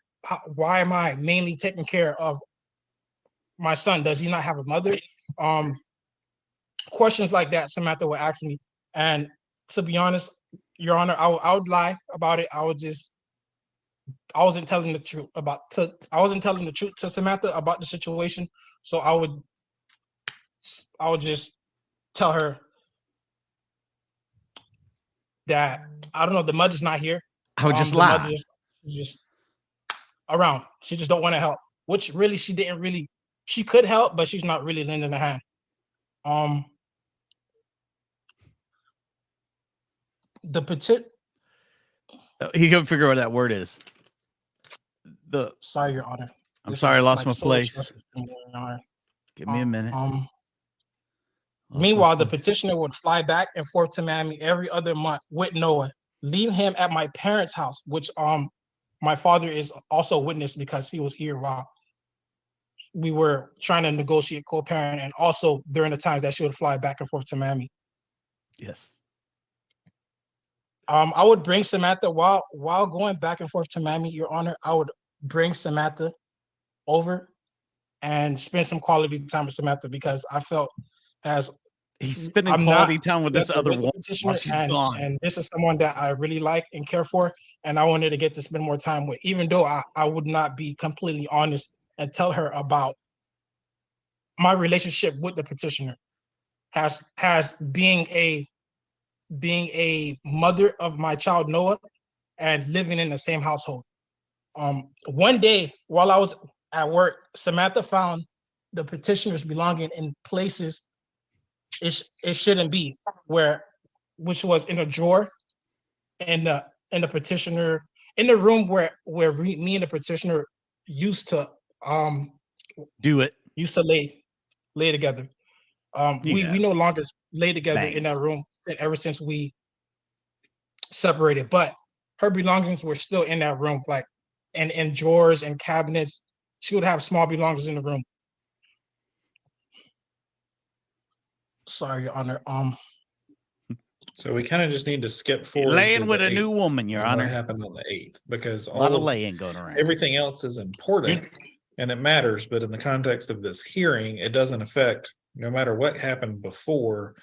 "Why am I mainly taking care of my son? Does he not have a mother?" Questions like that Samantha would ask me, and to be honest, Your Honor, I would lie about it. I wasn't telling the truth to Samantha about the situation. So I would just tell her that I don't know, the mother's not here. I would just The lie. mother's just around. She just don't want to help, which really she could help, but she's not really lending a hand. The petition. He couldn't figure out what that word is. Sorry, Your Honor. I'm This sorry, I is, lost like, my so place. stressful to me, Your Honor. Give me a minute. Lost my Meanwhile, the place. petitioner would fly back and forth to Miami every other month with Noah, leaving him at my parents' house, which my father is also a witness because he was here while we were trying to negotiate co-parent, and also during the times that she would fly back and forth to Miami. Yes. I would bring Samantha while going back and forth to Miami, Your Honor. I would bring Samantha over and spend some quality time with Samantha because I felt as He's spending I'm quality not time with this together other with the woman petitioner, while she's gone. and this is someone that I really like and care for, and I wanted to get to spend more time with, even though I would not be completely honest and tell her about my relationship with the petitioner has being a mother of my child Noah and living in the same household. One day while I was at work, Samantha found the petitioner's belonging in places it shouldn't be, which was in a drawer in the petitioner, in the room where me and the petitioner used to do it, used to lay together. We no longer lay together in that room ever since we separated, but her belongings were still in that room, like in drawers and cabinets. She would have small belongings in the room. Sorry, Your Honor. So we kind of just need to skip forward. Laying to with the a new 8th woman, Your and what Honor. happened on the 8th, because A lot all of laying going around. everything else is important and it matters, but in the context of this hearing, it doesn't affect, no matter what happened before.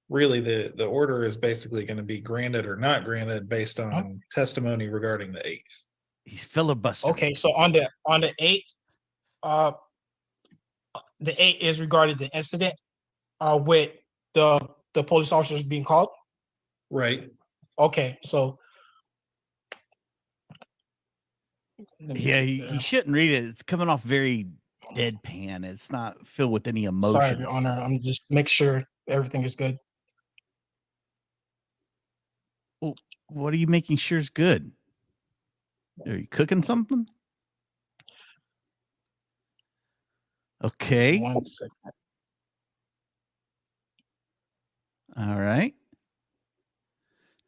Really, the order is basically going to be granted or not granted based on testimony regarding the 8th. He's filibustering. Okay, so on the 8th, the 8th is regarding the incident with the police officers being called. Right. Okay, so Yeah, he shouldn't read it. It's coming off very deadpan. It's not filled with any sorry, emotion. Your Honor. I'm just make sure everything is good. Well, what are you making sure is good? Are you cooking something? Okay. 1 second. All right.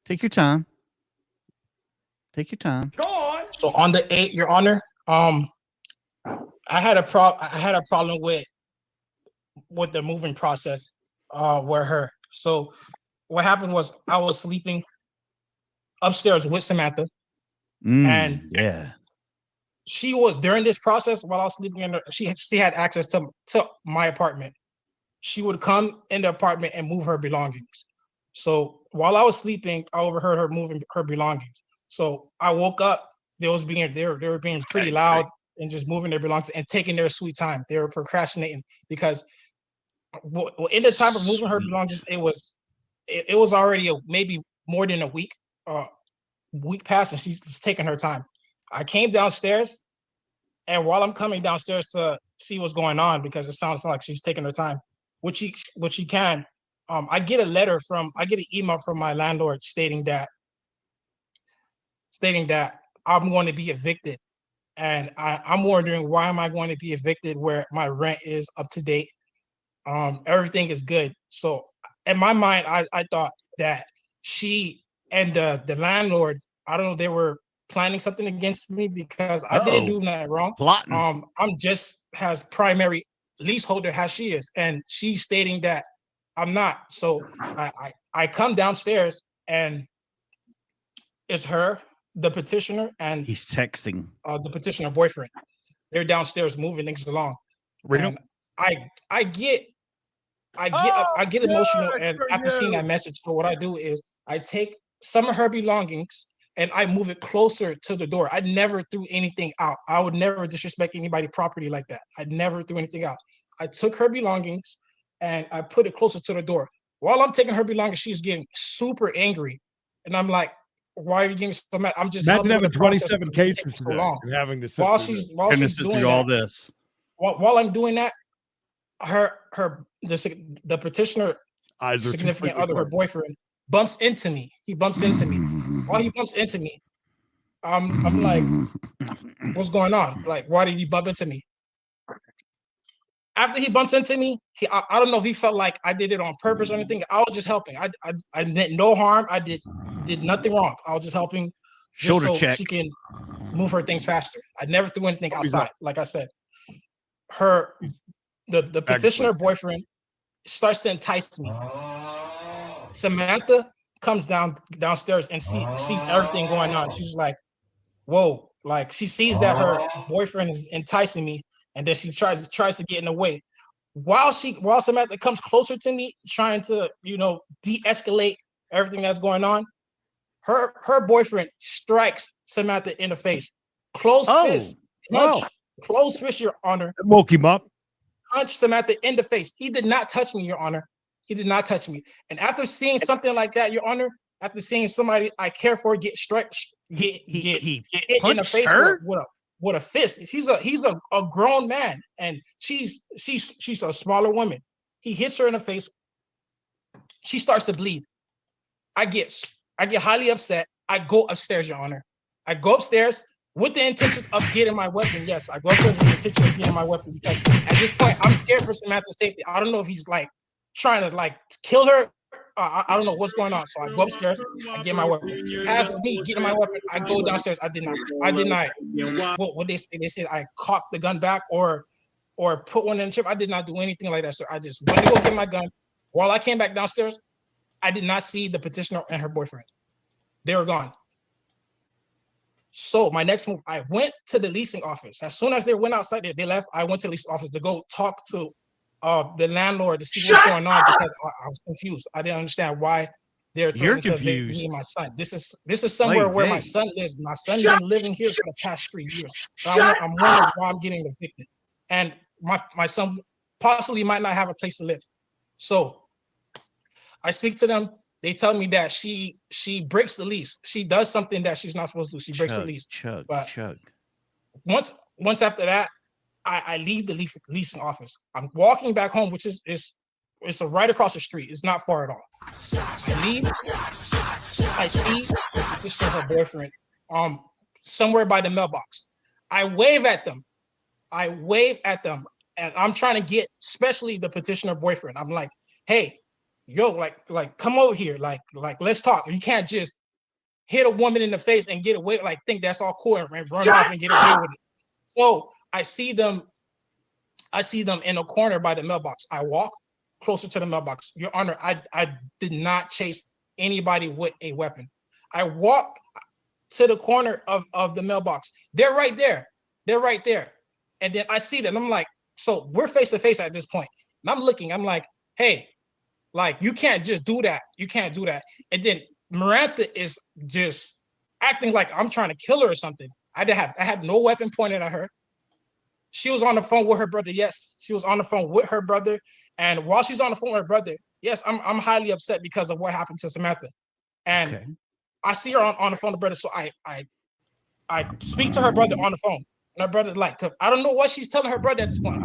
Take your time. Take your time. Go on. So on the 8th, Your Honor, I had a problem with the moving process where her. So what happened was I was sleeping upstairs with Samantha. And yeah, she was during this process while I was sleeping in her, she had access to my apartment. She would come in the apartment and move her belongings. So while I was sleeping, I overheard her moving her belongings. So I woke up. They were being pretty loud and just moving their belongings and taking their sweet time. They were procrastinating because in the time of moving her belongings, it was already maybe more than a week past, and she's taking her time. I came downstairs, and while I'm coming downstairs to see what's going on, because it sounds like she's taking her time, which she can. I get an email from my landlord stating that I'm going to be evicted. And I'm wondering, why am I going to be evicted where my rent is up to date? Everything is good. So in my mind, I thought that she and the landlord, I don't know, they were planning something against me because I didn't do nothing wrong. Plotting. I'm just as primary leaseholder as she is, and she's stating that I'm not. So I come downstairs, and it's her, the petitioner, and he's texting the petitioner boyfriend. They're downstairs moving things along. And I get emotional, and after seeing that message, so what I do is I take some of her belongings and I move it closer to the door. I never threw anything out. I would never disrespect anybody's property like that. I never threw anything out. I took her belongings and I put it closer to the door. While I'm taking her belongings, she's getting super angry, and I'm like, "Why are you getting so mad?" I'm just imagine having the process 27 cases so today long. and having to sit While through she's this. doing all that, this. While I'm doing that, the petitioner Eyes are significant completely other, her closed. boyfriend, bumps into me. He bumps into me. While he bumps into me, I'm like, what's going on? Like, why did he bump into me? After he bumps into me, I don't know if he felt like I did it on purpose or anything. I was just helping. I meant no harm. I did nothing wrong. I was just helping, just Shoulder so check. she can move her things faster. I never threw anything outside. Like I said, the petitioner boyfriend starts to entice me. Samantha comes downstairs and sees everything going on. She's like, whoa, like she sees that her boyfriend is enticing me, and then she tries to get in the way. While Samantha comes closer to me, trying to, de-escalate everything that's going on, her boyfriend strikes Samantha in the face. Close fist, punch, close fist, Your Honor. It woke him up. Punch Samantha in the face. He did not touch me, Your Honor. He did not touch me. And after seeing something like that, Your Honor, after seeing somebody I care for get struck, get hit in the face with a fist. He's a grown man, and she's a smaller woman. He hits her in the face. She starts to bleed. I get highly upset. I go upstairs, Your Honor. I go upstairs with the intention of getting my weapon. Yes, I go upstairs with the intention of getting my weapon, because at this point I'm scared for Samantha's safety. I don't know if he's like trying to kill her. I don't know what's going on. So I go upstairs, I get my weapon. As me getting my weapon, I go downstairs. I did not. What they say? They said I cocked the gun back or put one in the chip. I did not do anything like that, sir. I just went to go get my gun. While I came back downstairs, I did not see the petitioner and her boyfriend. They were gone. So my next move, I went to the leasing office. As soon as they went outside, they left. I went to the leasing office to go talk to the landlord to see what's going on, because I was confused. I didn't understand why they're You're confused. Me and my son. This is somewhere where my son lives. My son's been living here for the past 3 years. So I'm wondering why I'm getting evicted, and my son possibly might not have a place to live. So I speak to them. They tell me that she breaks the lease. She does something that she's not supposed to do. She breaks the lease. Chug. Once after that, I leave the leasing office. I'm walking back home, which is right across the street. It's not far at all. I leave. I see this is her boyfriend somewhere by the mailbox. I wave at them, and I'm trying to get, especially the petitioner boyfriend. I'm like, hey, yo, like come over here, like let's talk. You can't just hit a woman in the face and get away, think that's all cool and run off and get away with it. So I see them in a corner by the mailbox. I walk closer to the mailbox. Your Honor, I did not chase anybody with a weapon. I walk to the corner of the mailbox. They're right there. They're right there. And then I see that. I'm like, so we're face to face at this point. And I'm looking, I'm like, hey, like, you can't just do that. You can't do that. And then Miranda is just acting like I'm trying to kill her or something. I had no weapon pointed at her. She was on the phone with her brother. Yes, she was on the phone with her brother. And while she's on the phone with her brother, yes, I'm highly upset because of what happened to Samantha. And Okay. I see her on the phone with her brother. So I speak to her brother on the phone. And her brother, like, I don't know what she's telling her brother at this point.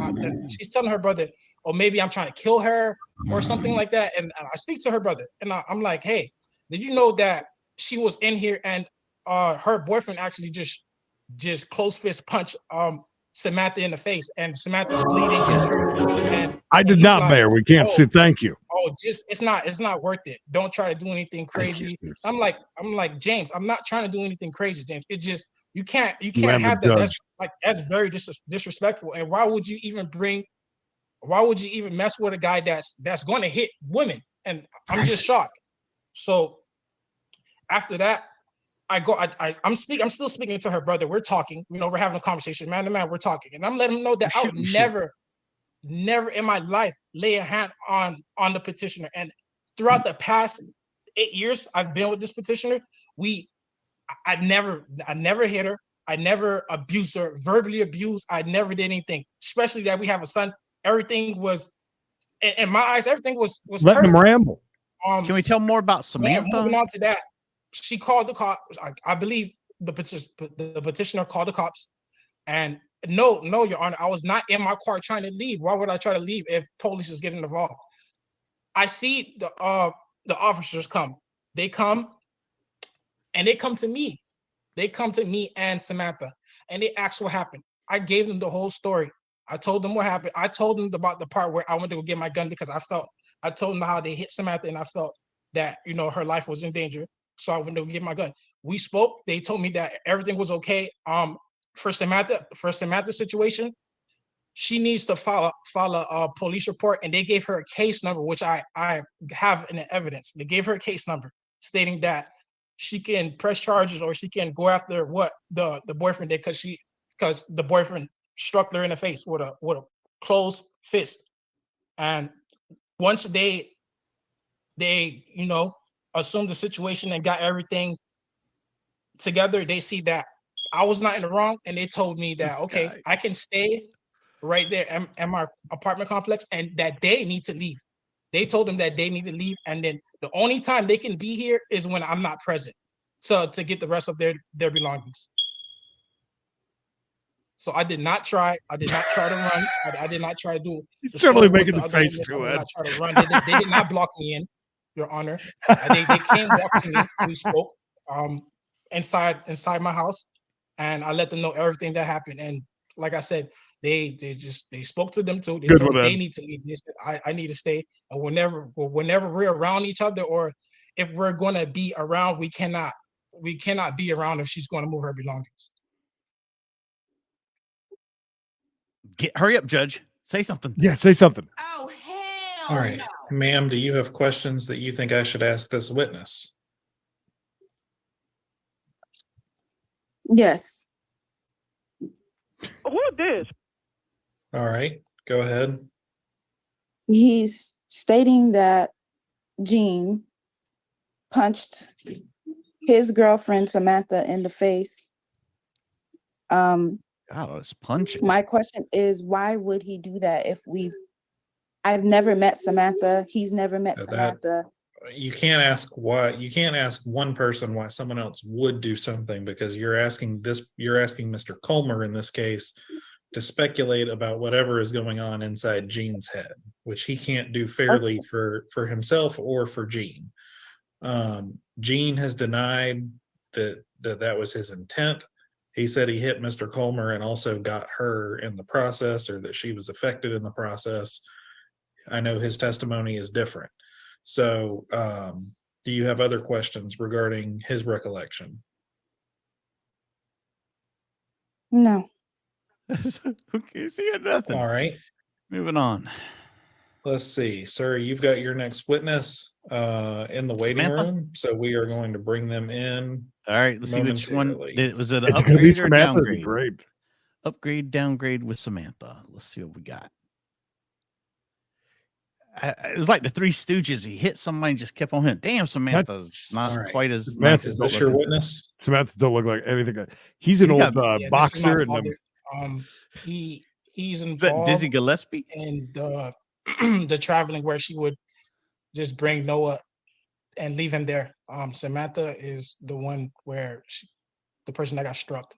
She's telling her brother, or maybe I'm trying to kill her or something like that. And I speak to her brother and I'm like, hey, did you know that she was in here and her boyfriend actually just close fist punch Samantha in the face, and Samantha's bleeding. And I did he's not, like, Mayor. We can't oh, say thank you. oh, just it's not worth it. Don't try to do anything crazy. I'm like, James, I'm not trying to do anything crazy, James. It just you can't and have the that. judge. That's very disrespectful. And why would you even mess with a guy that's going to hit women? And I'm just shocked. So after that, I'm still speaking to her brother. We're talking, we're having a conversation, man to man, we're talking. And I'm letting him know that I would never in my life lay a hand on the petitioner. And throughout the past 8 years I've been with this petitioner, I never hit her. I never abused her, verbally abused. I never did anything, especially that we have a son. Everything was, in my eyes, everything was letting perfect. him ramble. Can we tell more about Samantha? Moving on to that, she called the cops. I believe the petitioner called the cops. And no, Your Honor, I was not in my car trying to leave. Why would I try to leave if police is getting involved? I see the officers come. They come, and they come to me. They come to me and Samantha, and they ask what happened. I gave them the whole story. I told them what happened. I told them about the part where I went to go get my gun because I told them how they hit Samantha, and I felt that, her life was in danger. So I went to go get my gun. We spoke. They told me that everything was okay. For Samantha's situation, she needs to file a police report, and they gave her a case number, which I have in the evidence. They gave her a case number stating that she can press charges or she can go after what the boyfriend did because the boyfriend struck her in the face with a closed fist. And once they assumed the situation and got everything together, they see that I was not in the wrong, and they told me that okay, I can stay right there in my apartment complex, and that they need to leave. They told them that they need to leave, and then the only time they can be here is when I'm not present, so to get the rest of their belongings. So I did not try to run. I did not try to do. He's totally making the face to I did it. not try to run. They did not block me in, Your Honor. They came walk to me. We spoke inside my house, and I let them know everything that happened. And like I said, they spoke to them too. They told me they need to leave. They said I need to stay. And whenever we're around each other, or if we're going to be around, we cannot be around if she's going to move her belongings. Hurry up, Judge. Say something. Yeah, say something. Oh, hell All right, no. ma'am, do you have questions that you think I should ask this witness? Yes. Who is this? All right, go ahead. He's stating that Gene punched his girlfriend Samantha in the face. God, it's punching. My question is, why would he do that I've never met Samantha. He's never met Samantha. You can't ask one person why someone else would do something, because you're asking Mr. Colmer in this case to speculate about whatever is going on inside Gene's head, which he can't do fairly for himself or for Gene. Gene has denied that was his intent. He said he hit Mr. Colmer and also got her in the process, or that she was affected in the process. I know his testimony is different. So do you have other questions regarding his recollection? No. Okay, so you got nothing. All right. Moving on. Let's see, sir, you've got your next witness in the waiting Samantha? room, so we are going to bring them in. All right, let's see which one. momentarily. Was it an It's gonna be upgrade or Samantha. It'd be downgrade? great. Upgrade, downgrade with Samantha. Let's see what we got. It was like the Three Stooges. He hit somebody and just kept on hitting. Damn, Samantha's not all right. quite as Samantha, nice. Is this your witness? Samantha don't look like anything. He's an He old got- Yeah, this is my boxer. And father. He's Is that involved Dizzy Gillespie? in the the traveling where she would just bring Noah and leave him there. Samantha is the one where the person that got struck.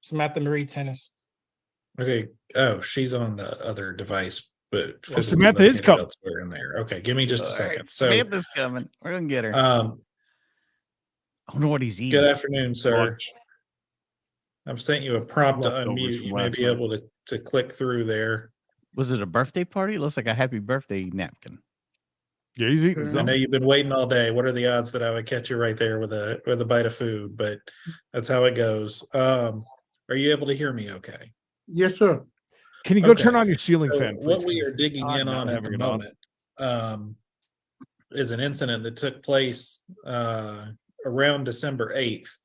Samantha Marie Tennis. Okay. Oh, she's on the other device, but physically Samantha is located coming. elsewhere in there. Okay, give me just a All right, second. So, Samantha's coming. We're gonna get her. I wonder what he's eating. good afternoon, sir. Lunch. I've sent you a prompt to Leftovers unmute. from You may last be night. able to click through there. Was it a birthday party? It looks like a happy birthday napkin. Yeah, he's eating I know something. you've been waiting all day. What are the odds that I would catch you right there with a bite of food? But that's how it goes. Are you able to hear me okay? Yes, sir. Can you go turn Okay. on your ceiling So fan, please? what we 'Cause are digging I'm in not on at having the it on. moment is an incident that took place around December 8th.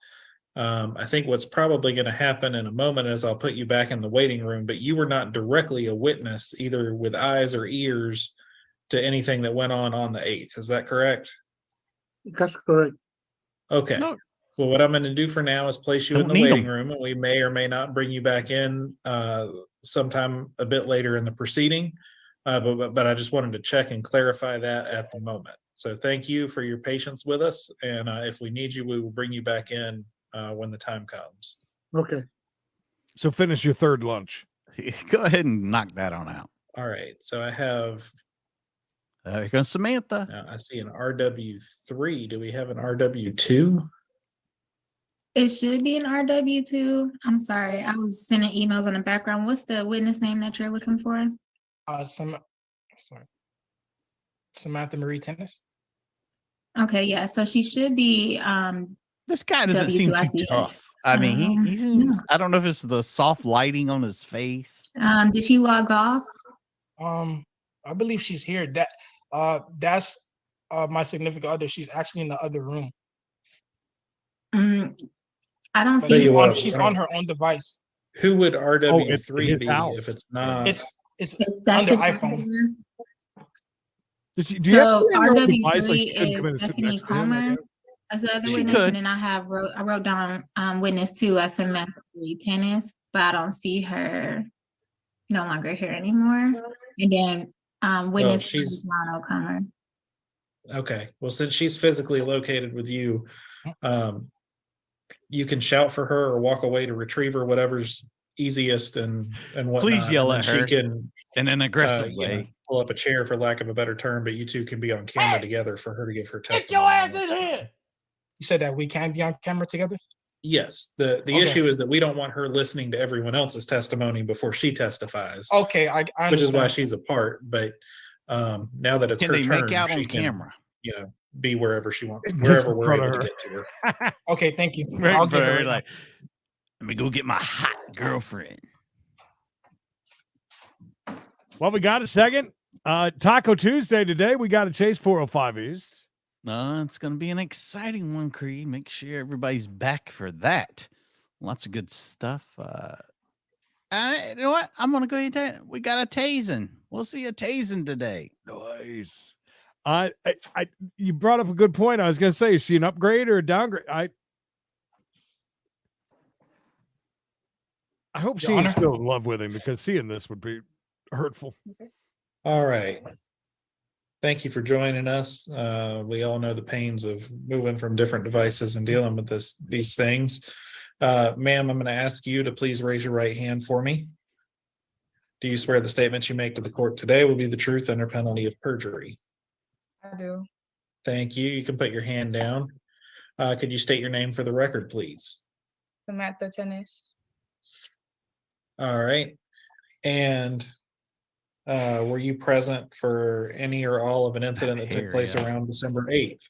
I think what's probably going to happen in a moment is I'll put you back in the waiting room, but you were not directly a witness, either with eyes or ears, to anything that went on the 8th. Is that correct? That's correct. Okay. No. Well, what I'm going to do for now is place you in Don't the need waiting 'em. room, and we may or may not bring you back in sometime a bit later in the proceeding. But I just wanted to check and clarify that at the moment. So thank you for your patience with us, and if we need you, we will bring you back in when the time comes. Okay. So finish your third lunch. Go ahead and knock that on out. All right. So I have. Here comes Samantha. Now I see an RW3. Do we have an RW2? It should be an RW2. I'm sorry. I was sending emails on the background. What's the witness name that you're looking for? Samantha Marie Tennis. Okay, yeah. So she should be This guy doesn't seem W2, I too see. tough. I mean, he seems, no. I don't know if it's the soft lighting on his face. Did she log off? I believe she's here. That's my significant other. She's actually in the other room. I don't But see she's on her own device. Who would RW3 his be house. if it's not? It's that's under the iPhone. Do you have So to have your own device, like RW3 she couldn't come in is and sit Stephanie next to him, I Comer guess? as the other She witness, could. and then I wrote down witness 2 as Samantha Marie Tennis, but I don't see her no longer here anymore. And then witness she's- is Lano Comer. Okay. Well, since she's physically located with you, you can shout for her or walk away to retrieve her, whatever's easiest and whatnot. Please yell And at then her She can in an aggressive you know, way. pull up a chair, for lack of a better term, but you two can be on camera together for her to give her testimony. Get your ass in here. You said that we can be on camera together? Yes. The Okay. issue is that we don't want her listening to everyone else's testimony before she testifies, Okay, I which is why understand. she's apart. But now that it's Can her they turn, make out she on can, camera? be wherever she wants, Just wherever in we're front of able to her. get to her. Okay, thank you. Right, I'll get her Bird, right now. like, let me go get my hot girlfriend. Well, we got a second. Taco Tuesday today. We got a Chase 405 East. It's going to be an exciting one, Creed. Make sure everybody's back for that. Lots of good stuff. You know what? I'm going to go ahead and tell you, we got a tasing. We'll see a tasing today. Nice. You brought up a good point. I was going to say, is she an upgrade or a downgrade? I hope she Your ain't Honor? still in love with him, because seeing this would be hurtful. All right. Thank you for joining us. We all know the pains of moving from different devices and dealing with these things. Ma'am, I'm going to ask you to please raise your right hand for me. Do you swear the statements you make to the court today will be the truth under penalty of perjury? I do. Thank you. You can put your hand down. Could you state your name for the record, please? Samantha Tennis. All right. And were you present for any or all of an incident that took place around December 8th?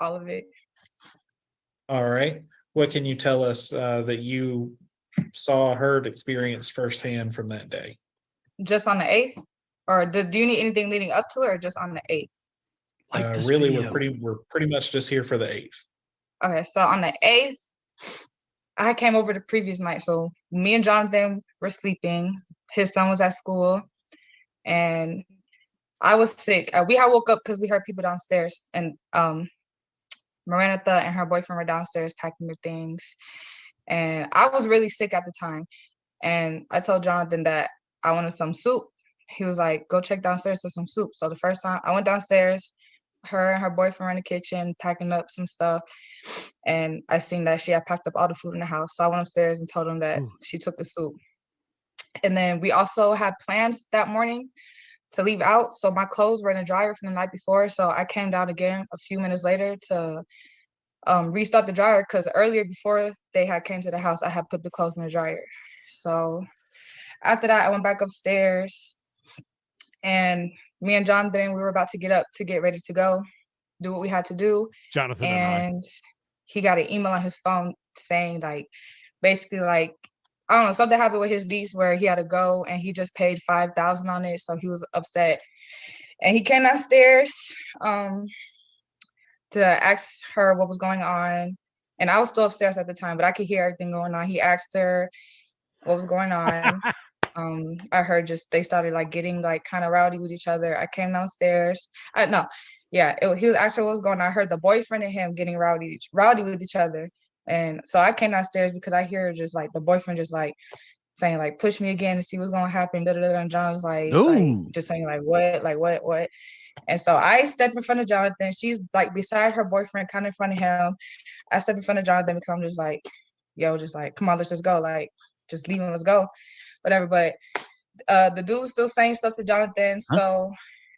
All of it. All right. What can you tell us that you saw, heard, experienced firsthand from that day? Just on the 8th Or do you need anything leading up to it or just on the 8th? Really, we're pretty much just here for the 8th. Okay, so on the 8th, I came over the previous night. So me and Jonathan were sleeping. His son was at school, and I was sick. We had woke up because we heard people downstairs, and Miranda and her boyfriend were downstairs packing their things, and I was really sick at the time. And I told Jonathan that I wanted some soup. He was like, "Go check downstairs for some soup." So the first time I went downstairs, her and her boyfriend were in the kitchen packing up some stuff, and I seen that she had packed up all the food in the house. So I went upstairs and told them that she took the soup. And then we also had plans that morning to leave out. So my clothes were in the dryer from the night before. So I came down again a few minutes later to restart the dryer, because earlier before they had came to the house, I had put the clothes in the dryer. So after that, I went back upstairs, and me and Jonathan, we were about to get up to get ready to go, do what we had to do. Jonathan and he got an email on his phone saying, like, basically, like, I don't know, something happened with his lease where he had to go, and he just paid $5,000 on it, so he was upset. And he came downstairs to ask her what was going on, and I was still upstairs at the time, but I could hear everything going on. He asked her what was going on. I heard just they started like getting like kind of rowdy with each other. I came downstairs. He was asking what was going on. I heard the boyfriend and him getting rowdy with each other. And so I came downstairs because I hear just like the boyfriend just like saying like, "Push me again to see what's gonna happen." And John's like just saying like, what? And so I step in front of Jonathan. She's like beside her boyfriend, kind of in front of him. I step in front of Jonathan because I'm just like, yo, just like, come on, let's just go. Like, just leave him, let's go. Whatever. But the dude's still saying stuff to Jonathan. So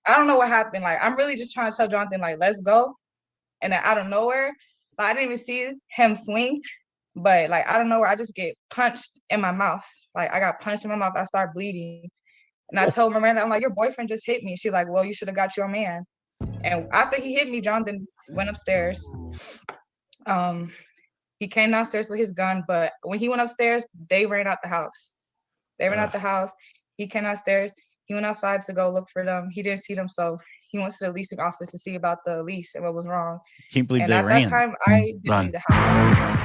I don't know what happened. Like, I'm really just trying to tell Jonathan, like, let's go. And then out of nowhere, like, I didn't even see him swing, but like out of nowhere, I just get punched in my mouth. Like, I got punched in my mouth. I start bleeding. And I told Miranda, I'm like, your boyfriend just hit me. She's like, well, you should have got your man. And after he hit me, Jonathan went upstairs. He came downstairs with his gun, but when he went upstairs, they ran out the house. He came downstairs. He went outside to go look for them. He didn't see them, so he went to the leasing office to see about the lease and what was wrong. Can't believe and they at ran. that time, I didn't leave the house.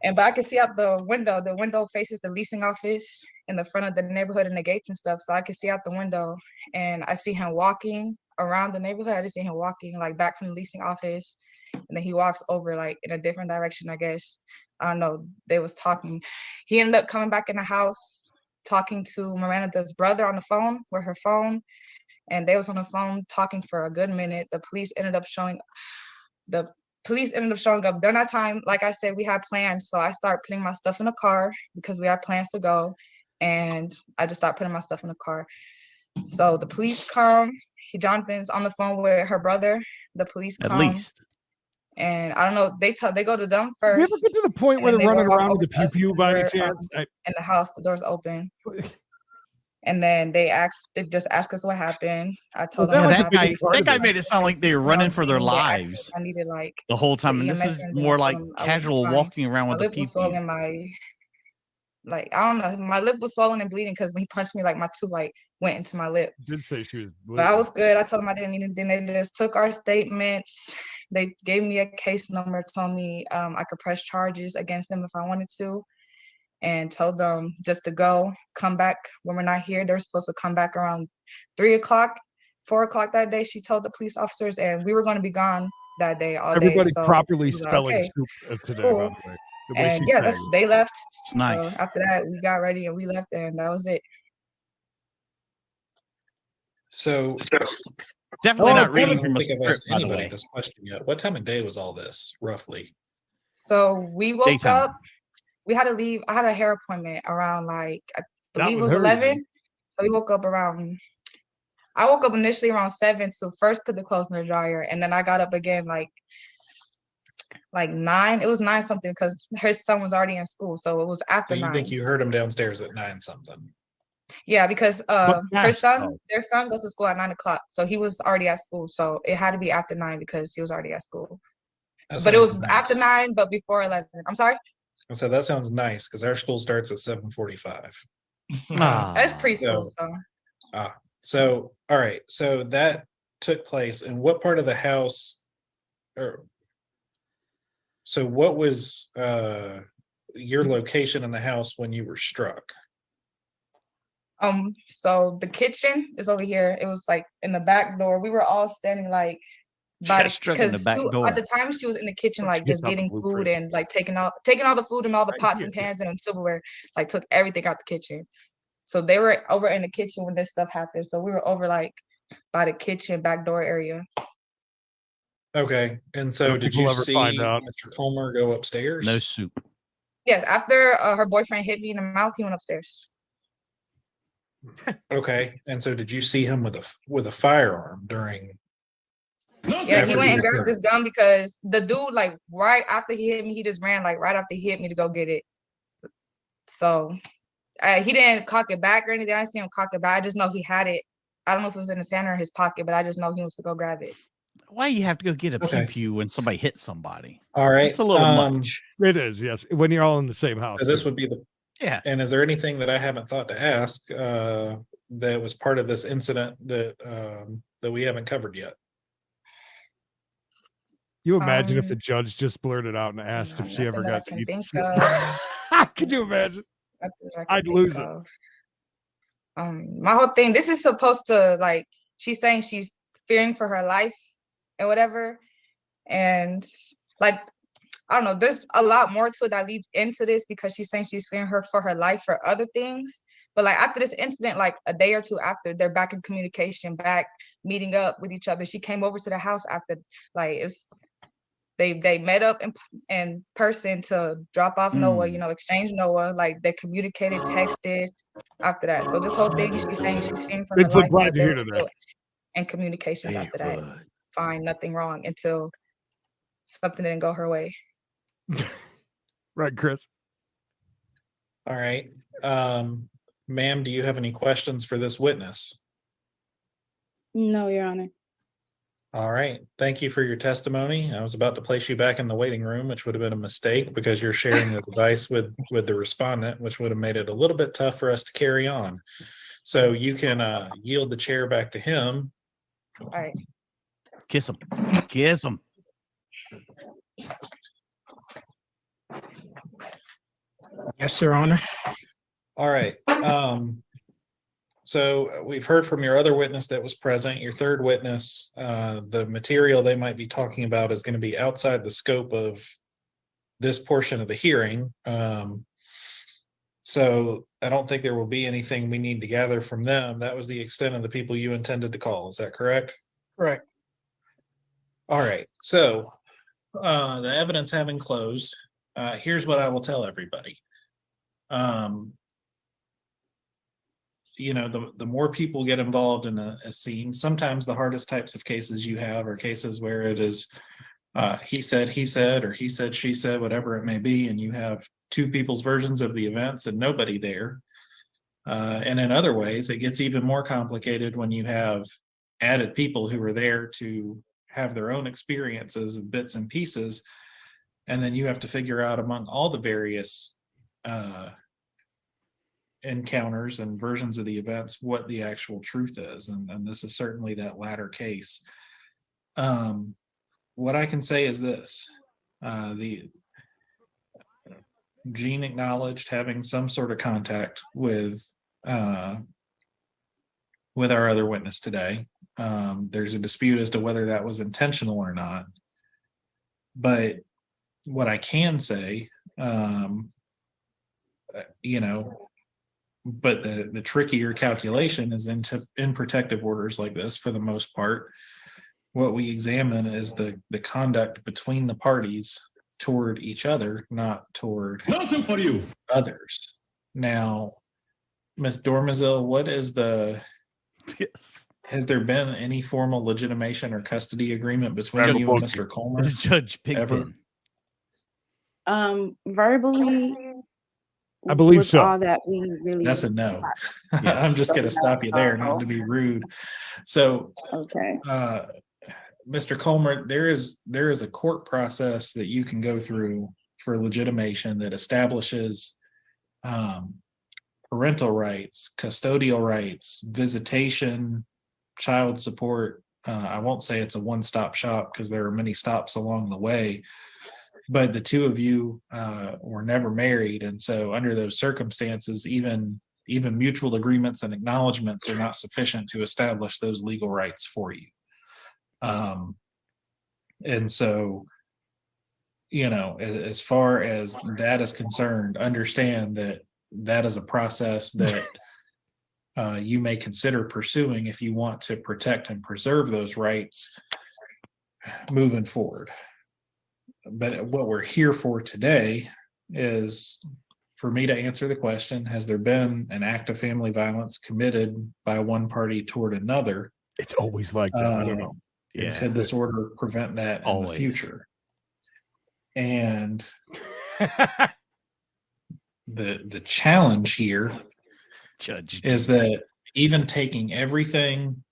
But I could see out the window. The window faces the leasing office in the front of the neighborhood and the gates and stuff. So I could see out the window, and I see him walking around the neighborhood. I just see him walking like back from the leasing office, and then he walks over like in a different direction, I guess. I don't know. They was talking. He ended up coming back in the house, talking to Miranda's brother on the phone with her phone, and they was on the phone talking for a good minute. The police ended up showing up. During that time, like I said, we had plans. So I started putting my stuff in the car because we had plans to go. And I just started putting my stuff in the car. So the police come. Jonathan's on the phone with her brother. The police come. At least. And I don't know, they go to them first. We ever get to the point where they're running around with the pew pew by any chance? In the house, the door's open. And then they just asked us what happened. I told them that guy made it sound like they were running for their lives. I needed like the whole time. And this is more like casual walking around with a pew pew. Like, I don't know, my lip was swollen and bleeding because when he punched me, like my tooth like went into my lip. Did say she was bleeding. But I was good. I told them I didn't need anything. They just took our statements. They gave me a case number, told me I could press charges against them if I wanted to, and told them just to come back when we're not here. They're supposed to come back around 3 o'clock, 4 o'clock that day, she told the police officers, and we were going to be gone that day all day. Everybody So properly spelling okay, soup today, cool. by the way. And yeah, they left. It's nice. After that, we got ready and we left, and that was it. So definitely not reading from a think I've asked script, by the anybody way. this question yet. What time of day was all this, roughly? So we woke Daytime. up. We had to leave. I had a hair appointment around like I Not believe it with was her, 11. man. So we woke up around. I woke up initially around 7 to first put the clothes in the dryer, and then I got up again like 9. It was 9 something because her son was already in school, so it was after So you 9. think you heard him downstairs at 9 something? Yeah, because their fast, son goes to school at 9 o'clock, so he was already at school. So it had to be after 9 because he was already at school. But it was after 9, but before 11. I'm sorry. I said that sounds nice because our school starts at 7:45. That's preschool. So So, all right. So that took place in what part of the house? Or so, what was your location in the house when you were struck? So the kitchen is over here. It was like in the back door. We were all standing like by Just struck in the back door. at the time she was in the kitchen, like Get just out the getting food blueprint. and like taking all the food and all the Right pots here. and pans and silverware, like took everything out the kitchen. So they were over in the kitchen when this stuff happened. So we were over like by the kitchen back door area. Okay. And so, Don't did people you ever see find out? Mr. Colmer go upstairs? No soup. Yes, after her boyfriend hit me in the mouth, he went upstairs. Okay. And so, did you see him with a firearm during? Yeah, after he went and was grabbed hurt? this gun because the dude, like right after he hit me, he just ran like right after he hit me to go get it. So he didn't cock it back or anything. I didn't see him cock it back. I just know he had it. I don't know if it was in his hand or his pocket, but I just know he wants to go grab it. Why you have to go get a Okay. pew when somebody hits somebody? All right. It's a little much. It is, yes. When you're all in the same house. So this too. would be the. Yeah. And is there anything that I haven't thought to ask that was part of this incident that we haven't covered yet? You imagine if the judge just blurted out and asked if she ever nothing that I got to can eat. think Of. Could you imagine? I'd lose it. My whole thing, this is supposed to, like, she's saying she's fearing for her life and whatever. And like, I don't know, there's a lot more to it that leads into this because she's saying she's fearing for her life for other things. But like after this incident, like a day or two after, they're back in communication, back meeting up with each other. She came over to the house after, like, it's they met up in person to drop off Noah, you know, exchange Noah, like they communicated, texted after that. So this whole thing, she's saying she's fearing for her Bigfoot, life, glad but you're they here were today. still in communications after that. Fine, nothing wrong until something didn't go her way. Right, Chris? All right. Ma'am, do you have any questions for this witness? No, Your Honor. All right. Thank you for your testimony. I was about to place you back in the waiting room, which would have been a mistake because you're sharing the device with the respondent, which would have made it a little bit tough for us to carry on. So you can yield the chair back to him. All right. Kiss him. Kiss him. Yes, Your Honor. All right. So we've heard from your other witness that was present, your third witness. The material they might be talking about is going to be outside the scope of this portion of the hearing. So I don't think there will be anything we need to gather from them. That was the extent of the people you intended to call. Is that correct? Correct. All right. So the evidence having closed, here's what I will tell everybody. You know, the more people get involved in a scene, sometimes the hardest types of cases you have are cases where it is he said, or he said, she said, whatever it may be, and you have two people's versions of the events and nobody there. And in other ways, it gets even more complicated when you have added people who are there to have their own experiences of bits and pieces. And then you have to figure out among all the various encounters and versions of the events what the actual truth is. And this is certainly that latter case. What I can say is this. The Gene acknowledged having some sort of contact with our other witness today. There's a dispute as to whether that was intentional or not. But what I can say, you know, but the trickier calculation is in protective orders like this, for the most part, what we examine is the conduct between the parties toward each other, not toward others. Now, Ms. Dormazil, what is has there been any formal legitimation or custody agreement between you and Mr. Colmer? Judge Pigpen. Verbally, I believe was so. all that we really. That's a no. Yes. I'm just going to stop you there, not to be rude. So, okay. Mr. Colmer, there is a court process that you can go through for legitimation that establishes parental rights, custodial rights, visitation, child support. I won't say it's a one-stop shop because there are many stops along the way, but the two of you were never married. And so under those circumstances, even mutual agreements and acknowledgments are not sufficient to establish those legal rights for you. And so, you know, as far as that is concerned, understand that that is a process that you may consider pursuing if you want to protect and preserve those rights moving forward. But what we're here for today is for me to answer the question, has there been an act of family violence committed by one party toward another? It's always like that. I don't know. And could this order prevent that in the future? And the challenge here is that even taking everything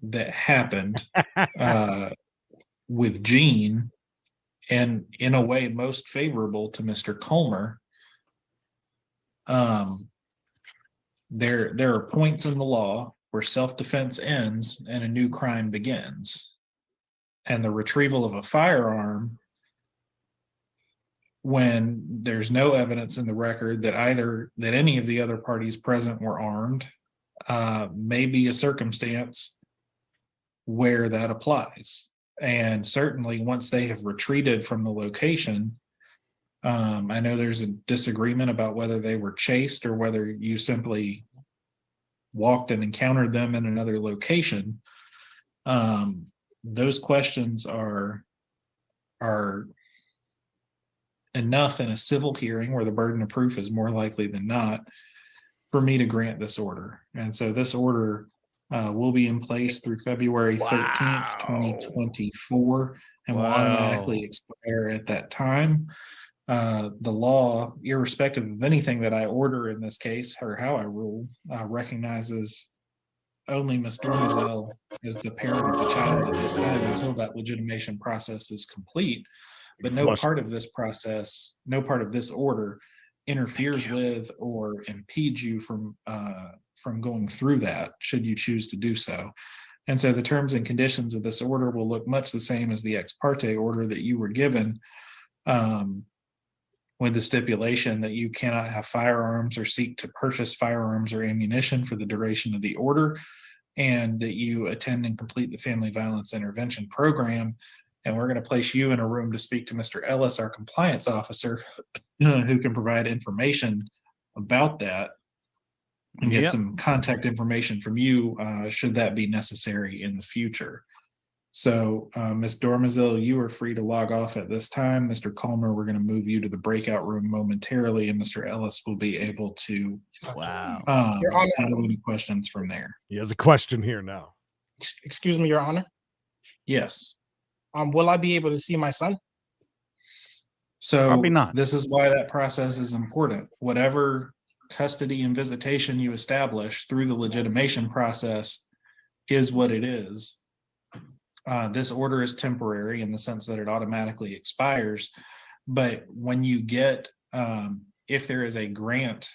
that happened with Gene and in a way most favorable to Mr. Colmer, there are points in the law where self-defense ends and a new crime begins. And the retrieval of a firearm when there's no evidence in the record that any of the other parties present were armed may be a circumstance where that applies. And certainly once they have retreated from the location, I know there's a disagreement about whether they were chased or whether you simply walked and encountered them in another location. Those questions are enough in a civil hearing where the burden of proof is more likely than not for me to grant this order. And so this order will be in place through February 13th, 2024, and will automatically expire at that time. The law, irrespective of anything that I order in this case or how I rule, recognizes only Ms. Dormazel as the parent of the child at this time until that legitimation process is complete. But no part of this process, no part of this order interferes with or impedes you from going through that, should you choose to do so. And so the terms and conditions of this order will look much the same as the ex parte order that you were given, with the stipulation that you cannot have firearms or seek to purchase firearms or ammunition for the duration of the order, and that you attend and complete the family violence intervention program. And we're going to place you in a room to speak to Mr. Ellis, our compliance officer, who can provide information about that and get some contact information from you should that be necessary in the future. So Ms. Dormazel, you are free to log off at this time. Mr. Colmer, we're going to move you to the breakout room momentarily, and Mr. Ellis will be able to have any questions from there. He has a question here now. Excuse me, Your Honor. Yes. Will I be able to see my son? So Probably not. This is why that process is important. Whatever custody and visitation you establish through the legitimation process is what it is. This order is temporary in the sense that it automatically expires. But when you get, if there is a grant,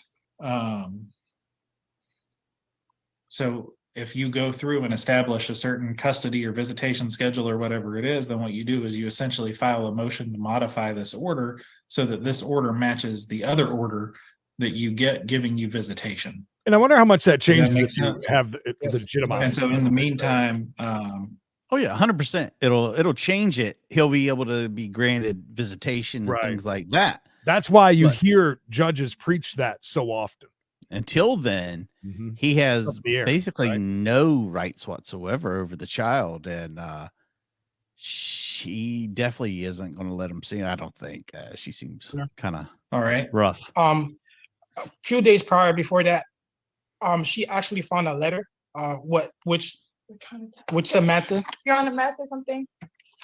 so if you go through and establish a certain custody or visitation schedule or whatever it is, then what you do is you essentially file a motion to modify this order so that this order matches the other order that you get giving you visitation. And I wonder how much that changes if you sense? have legitimate. And so in the meantime, oh yeah, 100%. It'll change it. He'll be able to be granted visitation and things like that. That's why you hear judges preach that so often. Until then, he has basically no rights whatsoever over the child, and she definitely isn't going to let him see it. I don't think. She seems kind of rough. A few days prior before that, she actually found a letter. Which Samantha? You're on a mess or something?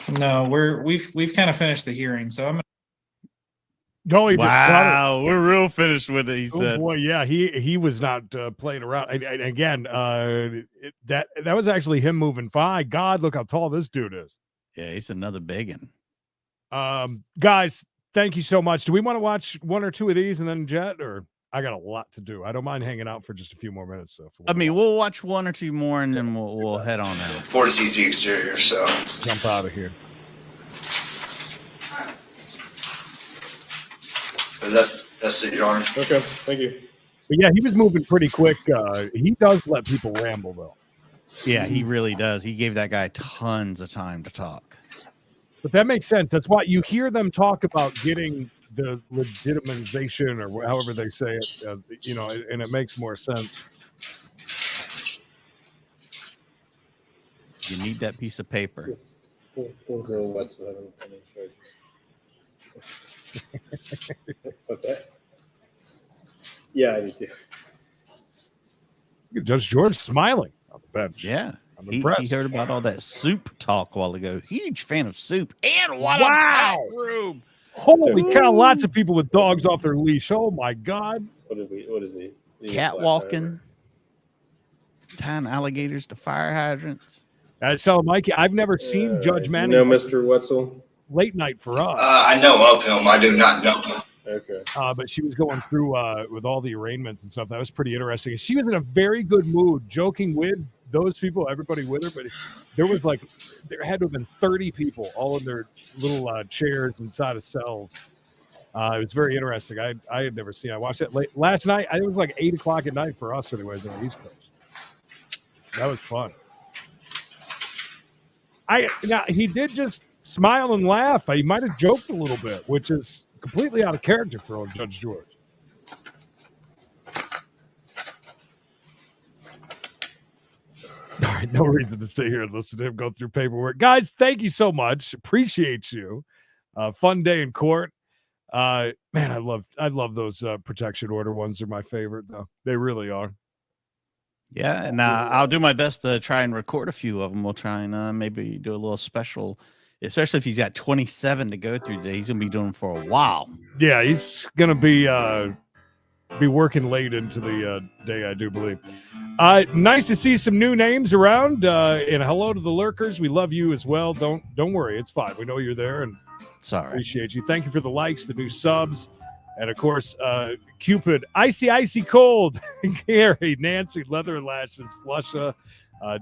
no, we've kind of finished the hearing, so I'm. No, he just cut it. We're real finished with it. He said, "Oh boy, yeah, he was not playing around." And again, that was actually him moving fine. God, look how tall this dude is. Yeah, he's another biggin. Guys, Thank you so much. Do we want to watch one or two of these and then jet, or I got a lot to do? I don't mind hanging out for just a few more minutes. So I mean, we'll watch one or two more and then we'll head on out. 40 CG exterior, so jump out of here. That's it, Your Honor. Okay, thank you. But yeah, he was moving pretty quick. He does let people ramble, though. Yeah, he really does. He gave that guy tons of time to talk. But that makes sense. That's why you hear them talk about getting the legitimization, or however they say it, and it makes more sense. You need that piece of paper. What's that? Yeah, I do too. Judge George smiling on the bench. Yeah. I'm He impressed. heard about all that soup talk a while ago. Huge fan of soup. And what Wow. a bathroom. Holy cow, lots of people with dogs off their leash. Oh my God. What is he? Catwalking. Tying alligators to fire hydrants. So, Mikey, I've never seen Judge Manning. You know Mr. Wetzel? Late night for us. I know of him. I do not know him. Okay. But she was going through with all the arraignments and stuff. That was pretty interesting. She was in a very good mood, joking with those people, everybody with her. But there had to have been 30 people all in their little chairs inside of cells. It was very interesting. I had never seen it. I watched it last night. I think it was like 8 o'clock at night for us anyways on the East Coast. That was fun. Now he did just smile and laugh. He might have joked a little bit, which is completely out of character for old Judge George. All right, no reason to sit here and listen to him go through paperwork. Guys, thank you so much. Appreciate you. Fun day in court. Man, I love those protection order ones. They're my favorite, though. They really are. Yeah, and I'll do my best to try and record a few of them. We'll try and maybe do a little special, especially if he's got 27 to go through today. He's going to be doing for a while. Yeah, he's going to be working late into the day, I do believe. Nice to see some new names around, and hello to the lurkers. We love you as well. Don't worry, it's fine. We know you're there, and sorry, appreciate you. Thank you for the likes, the new subs, and of course, Cupid, Icy Cold, Gary, Nancy, Leather Lashes, Flusha,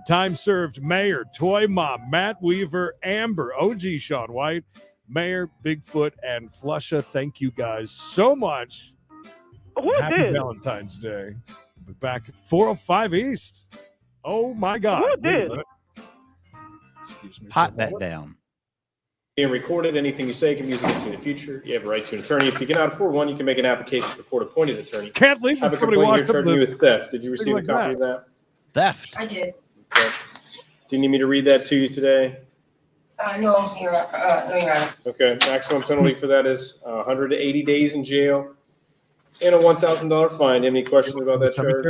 Time Served, Mayor, Toy Mom, Matt Weaver, Amber, OG Sean White, Mayor, Bigfoot, and Flusha. Thank you guys so much. Happy Valentine's Day. We'll be back at 405 East. Oh my God. Excuse me. Hot that down. Being recorded, anything you say can be used against you in the future. You have a right to an attorney. If you cannot afford one, you can make an application for court-appointed attorney. Can't leave. Have a complaint here charging you with theft. Did you receive a copy of that? Theft. I did. Okay. Do you need me to read that to you today? No, Your Honor. Okay. Maximum penalty for that is 180 days in jail and a $1,000 fine. Any questions about that charge?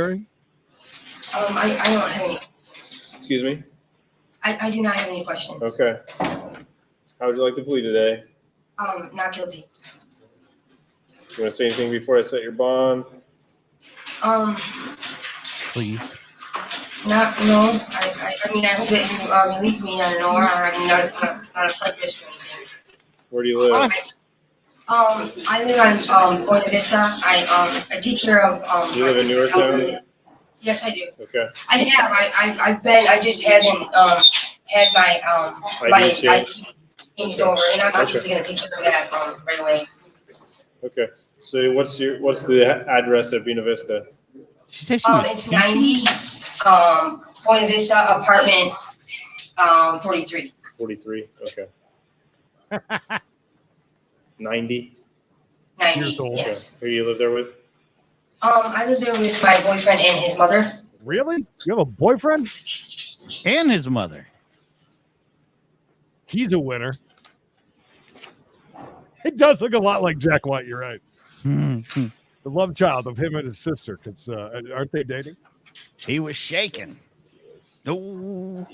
I don't have any. Excuse me? I do not have any questions. Okay. How would you like to plead today? Not guilty. You want to say anything before I set your bond? Please. No. I mean, I hope that you release me on an OR. I mean, it's not a flight risk or anything. Where do you live? I live on Buena Vista. I take care of. You live in Newartown? Yes, I do. Okay. I have. I've been. I just haven't had my my changed over, and I'm obviously going to take care of that right away. Okay. So what's the address at Buena Vista? She said she was It's 90 Buena Vista apartment 43. 43. Okay. 90. 90. Years old. Yes. Who do you live there with? I live there with my boyfriend and his mother. Really? You have a boyfriend? And his mother. He's a winner. It does look a lot like Jack White. You're right. The love child of him and his sister. Because aren't they dating? He was shaking. No.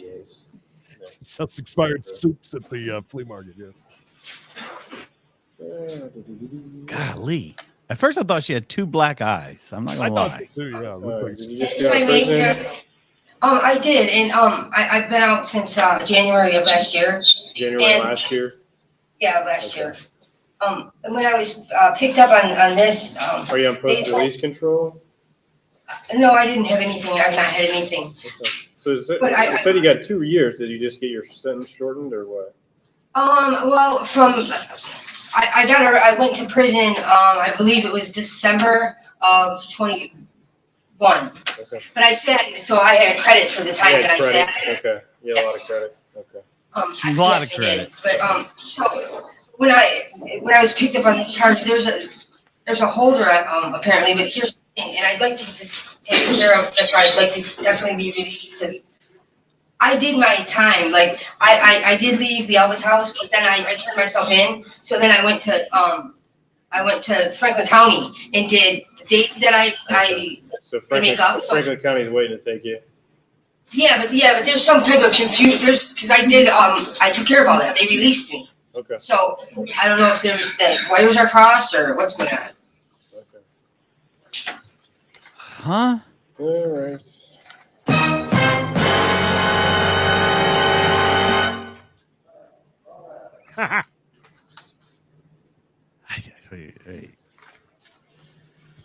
Sells expired soups at the flea market. Yeah. Golly. At first, I thought she had two black eyes. I'm not gonna lie. So too, yeah. Looked like Did you just get out of prison? I did, and I've been out since January of last year. January And- last year? Yeah, last year. When I was picked up on this, Are you on they post told- release control? no, I didn't have anything. I've not had anything. Okay. So But you said you got 2 years. Did you just get your sentence shortened or what? Well, I went to prison, I believe it was December of 21. Okay. But I sat, so I had credit for the time You that had I credit? sat. Okay. You had a lot of credit. Okay. A lot Yes, of I did. credit. But, so when I was picked up on this charge, there's a holder, apparently, but here's the thing, and I'd like to get this taken care of. That's why I'd like to definitely be released, because I did my time. Like, I did leave the Elvis house, but then I turned myself in. So then I went to Franklin County and did the dates that I So make up. So Franklin County is waiting to take you. yeah, but there's some type of confusion. Because I took care of all that. They released me. Okay. So I don't know if there's the wires are crossed or what's going on. Huh? All right.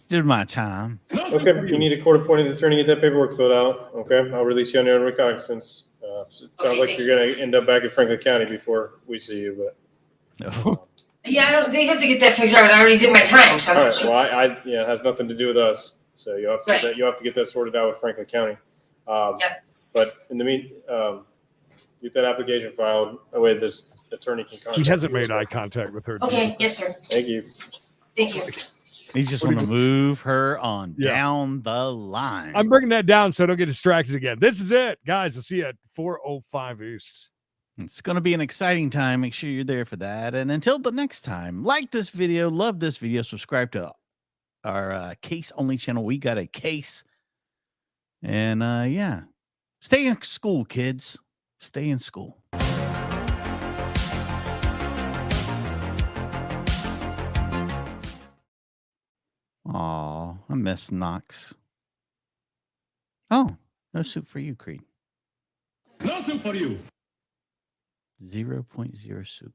Did my time. Okay, if you need a court-appointed attorney, get that paperwork filled out. Okay, I'll release you on your own recognizance. It sounds like you're going to end up back in Franklin County before we see you, but. Yeah, they have to get that figured out. I already did my time, so I'm All not right. sure. Well, it has nothing to do with us. So you have to get that sorted out with Franklin County. But in the get that application filed. That way this attorney can contact. He hasn't you. made eye contact with her. Okay, yes, sir. Thank you. Thank you. He just want to move her on down the line. I'm bringing that down so I don't get distracted again. This is it, guys. I'll see you at 4:05 East. It's going to be an exciting time. Make sure you're there for that. And until the next time, like this video, love this video, subscribe to our case only channel. We got a case. And yeah, stay in school, kids. Stay in school. Aw, I miss Knox. Oh, no soup for you, Creed. No soup for you. 0.0 soup.